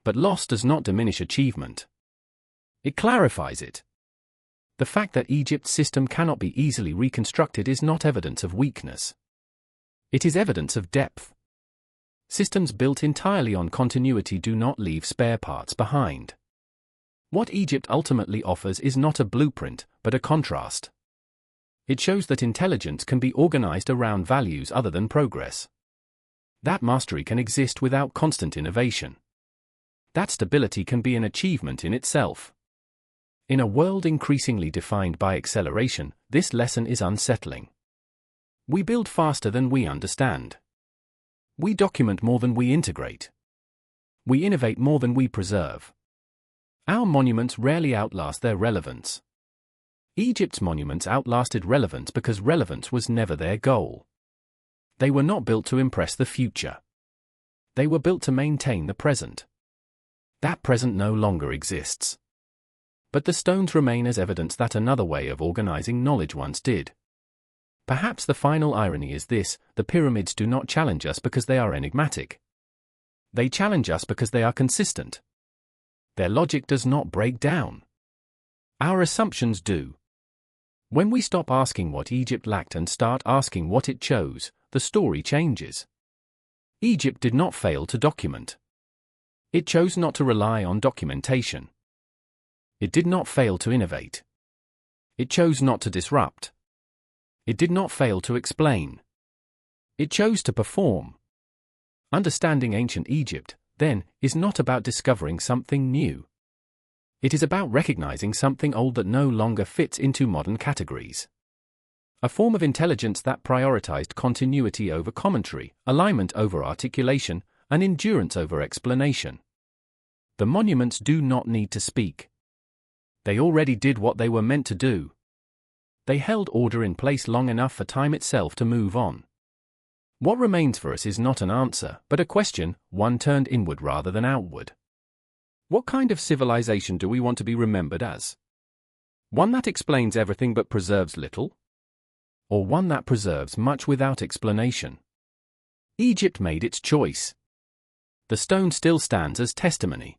But loss does not diminish achievement. It clarifies it. The fact that Egypt's system cannot be easily reconstructed is not evidence of weakness. It is evidence of depth. Systems built entirely on continuity do not leave spare parts behind. What Egypt ultimately offers is not a blueprint, but a contrast. It shows that intelligence can be organized around values other than progress. That mastery can exist without constant innovation. That stability can be an achievement in itself. In a world increasingly defined by acceleration, this lesson is unsettling. We build faster than we understand. We document more than we integrate. We innovate more than we preserve. Our monuments rarely outlast their relevance. Egypt's monuments outlasted relevance because relevance was never their goal. They were not built to impress the future. They were built to maintain the present. That present no longer exists. But the stones remain as evidence that another way of organizing knowledge once did. Perhaps the final irony is this: the pyramids do not challenge us because they are enigmatic. They challenge us because they are consistent. Their logic does not break down. Our assumptions do. When we stop asking what Egypt lacked and start asking what it chose, the story changes. Egypt did not fail to document. It chose not to rely on documentation. It did not fail to innovate. It chose not to disrupt. It did not fail to explain. It chose to perform. Understanding ancient Egypt, then, is not about discovering something new. It is about recognizing something old that no longer fits into modern categories. A form of intelligence that prioritized continuity over commentary, alignment over articulation, and endurance over explanation. The monuments do not need to speak. They already did what they were meant to do. They held order in place long enough for time itself to move on. What remains for us is not an answer, but a question, one turned inward rather than outward. What kind of civilization do we want to be remembered as? One that explains everything but preserves little? Or one that preserves much without explanation? Egypt made its choice. The stone still stands as testimony.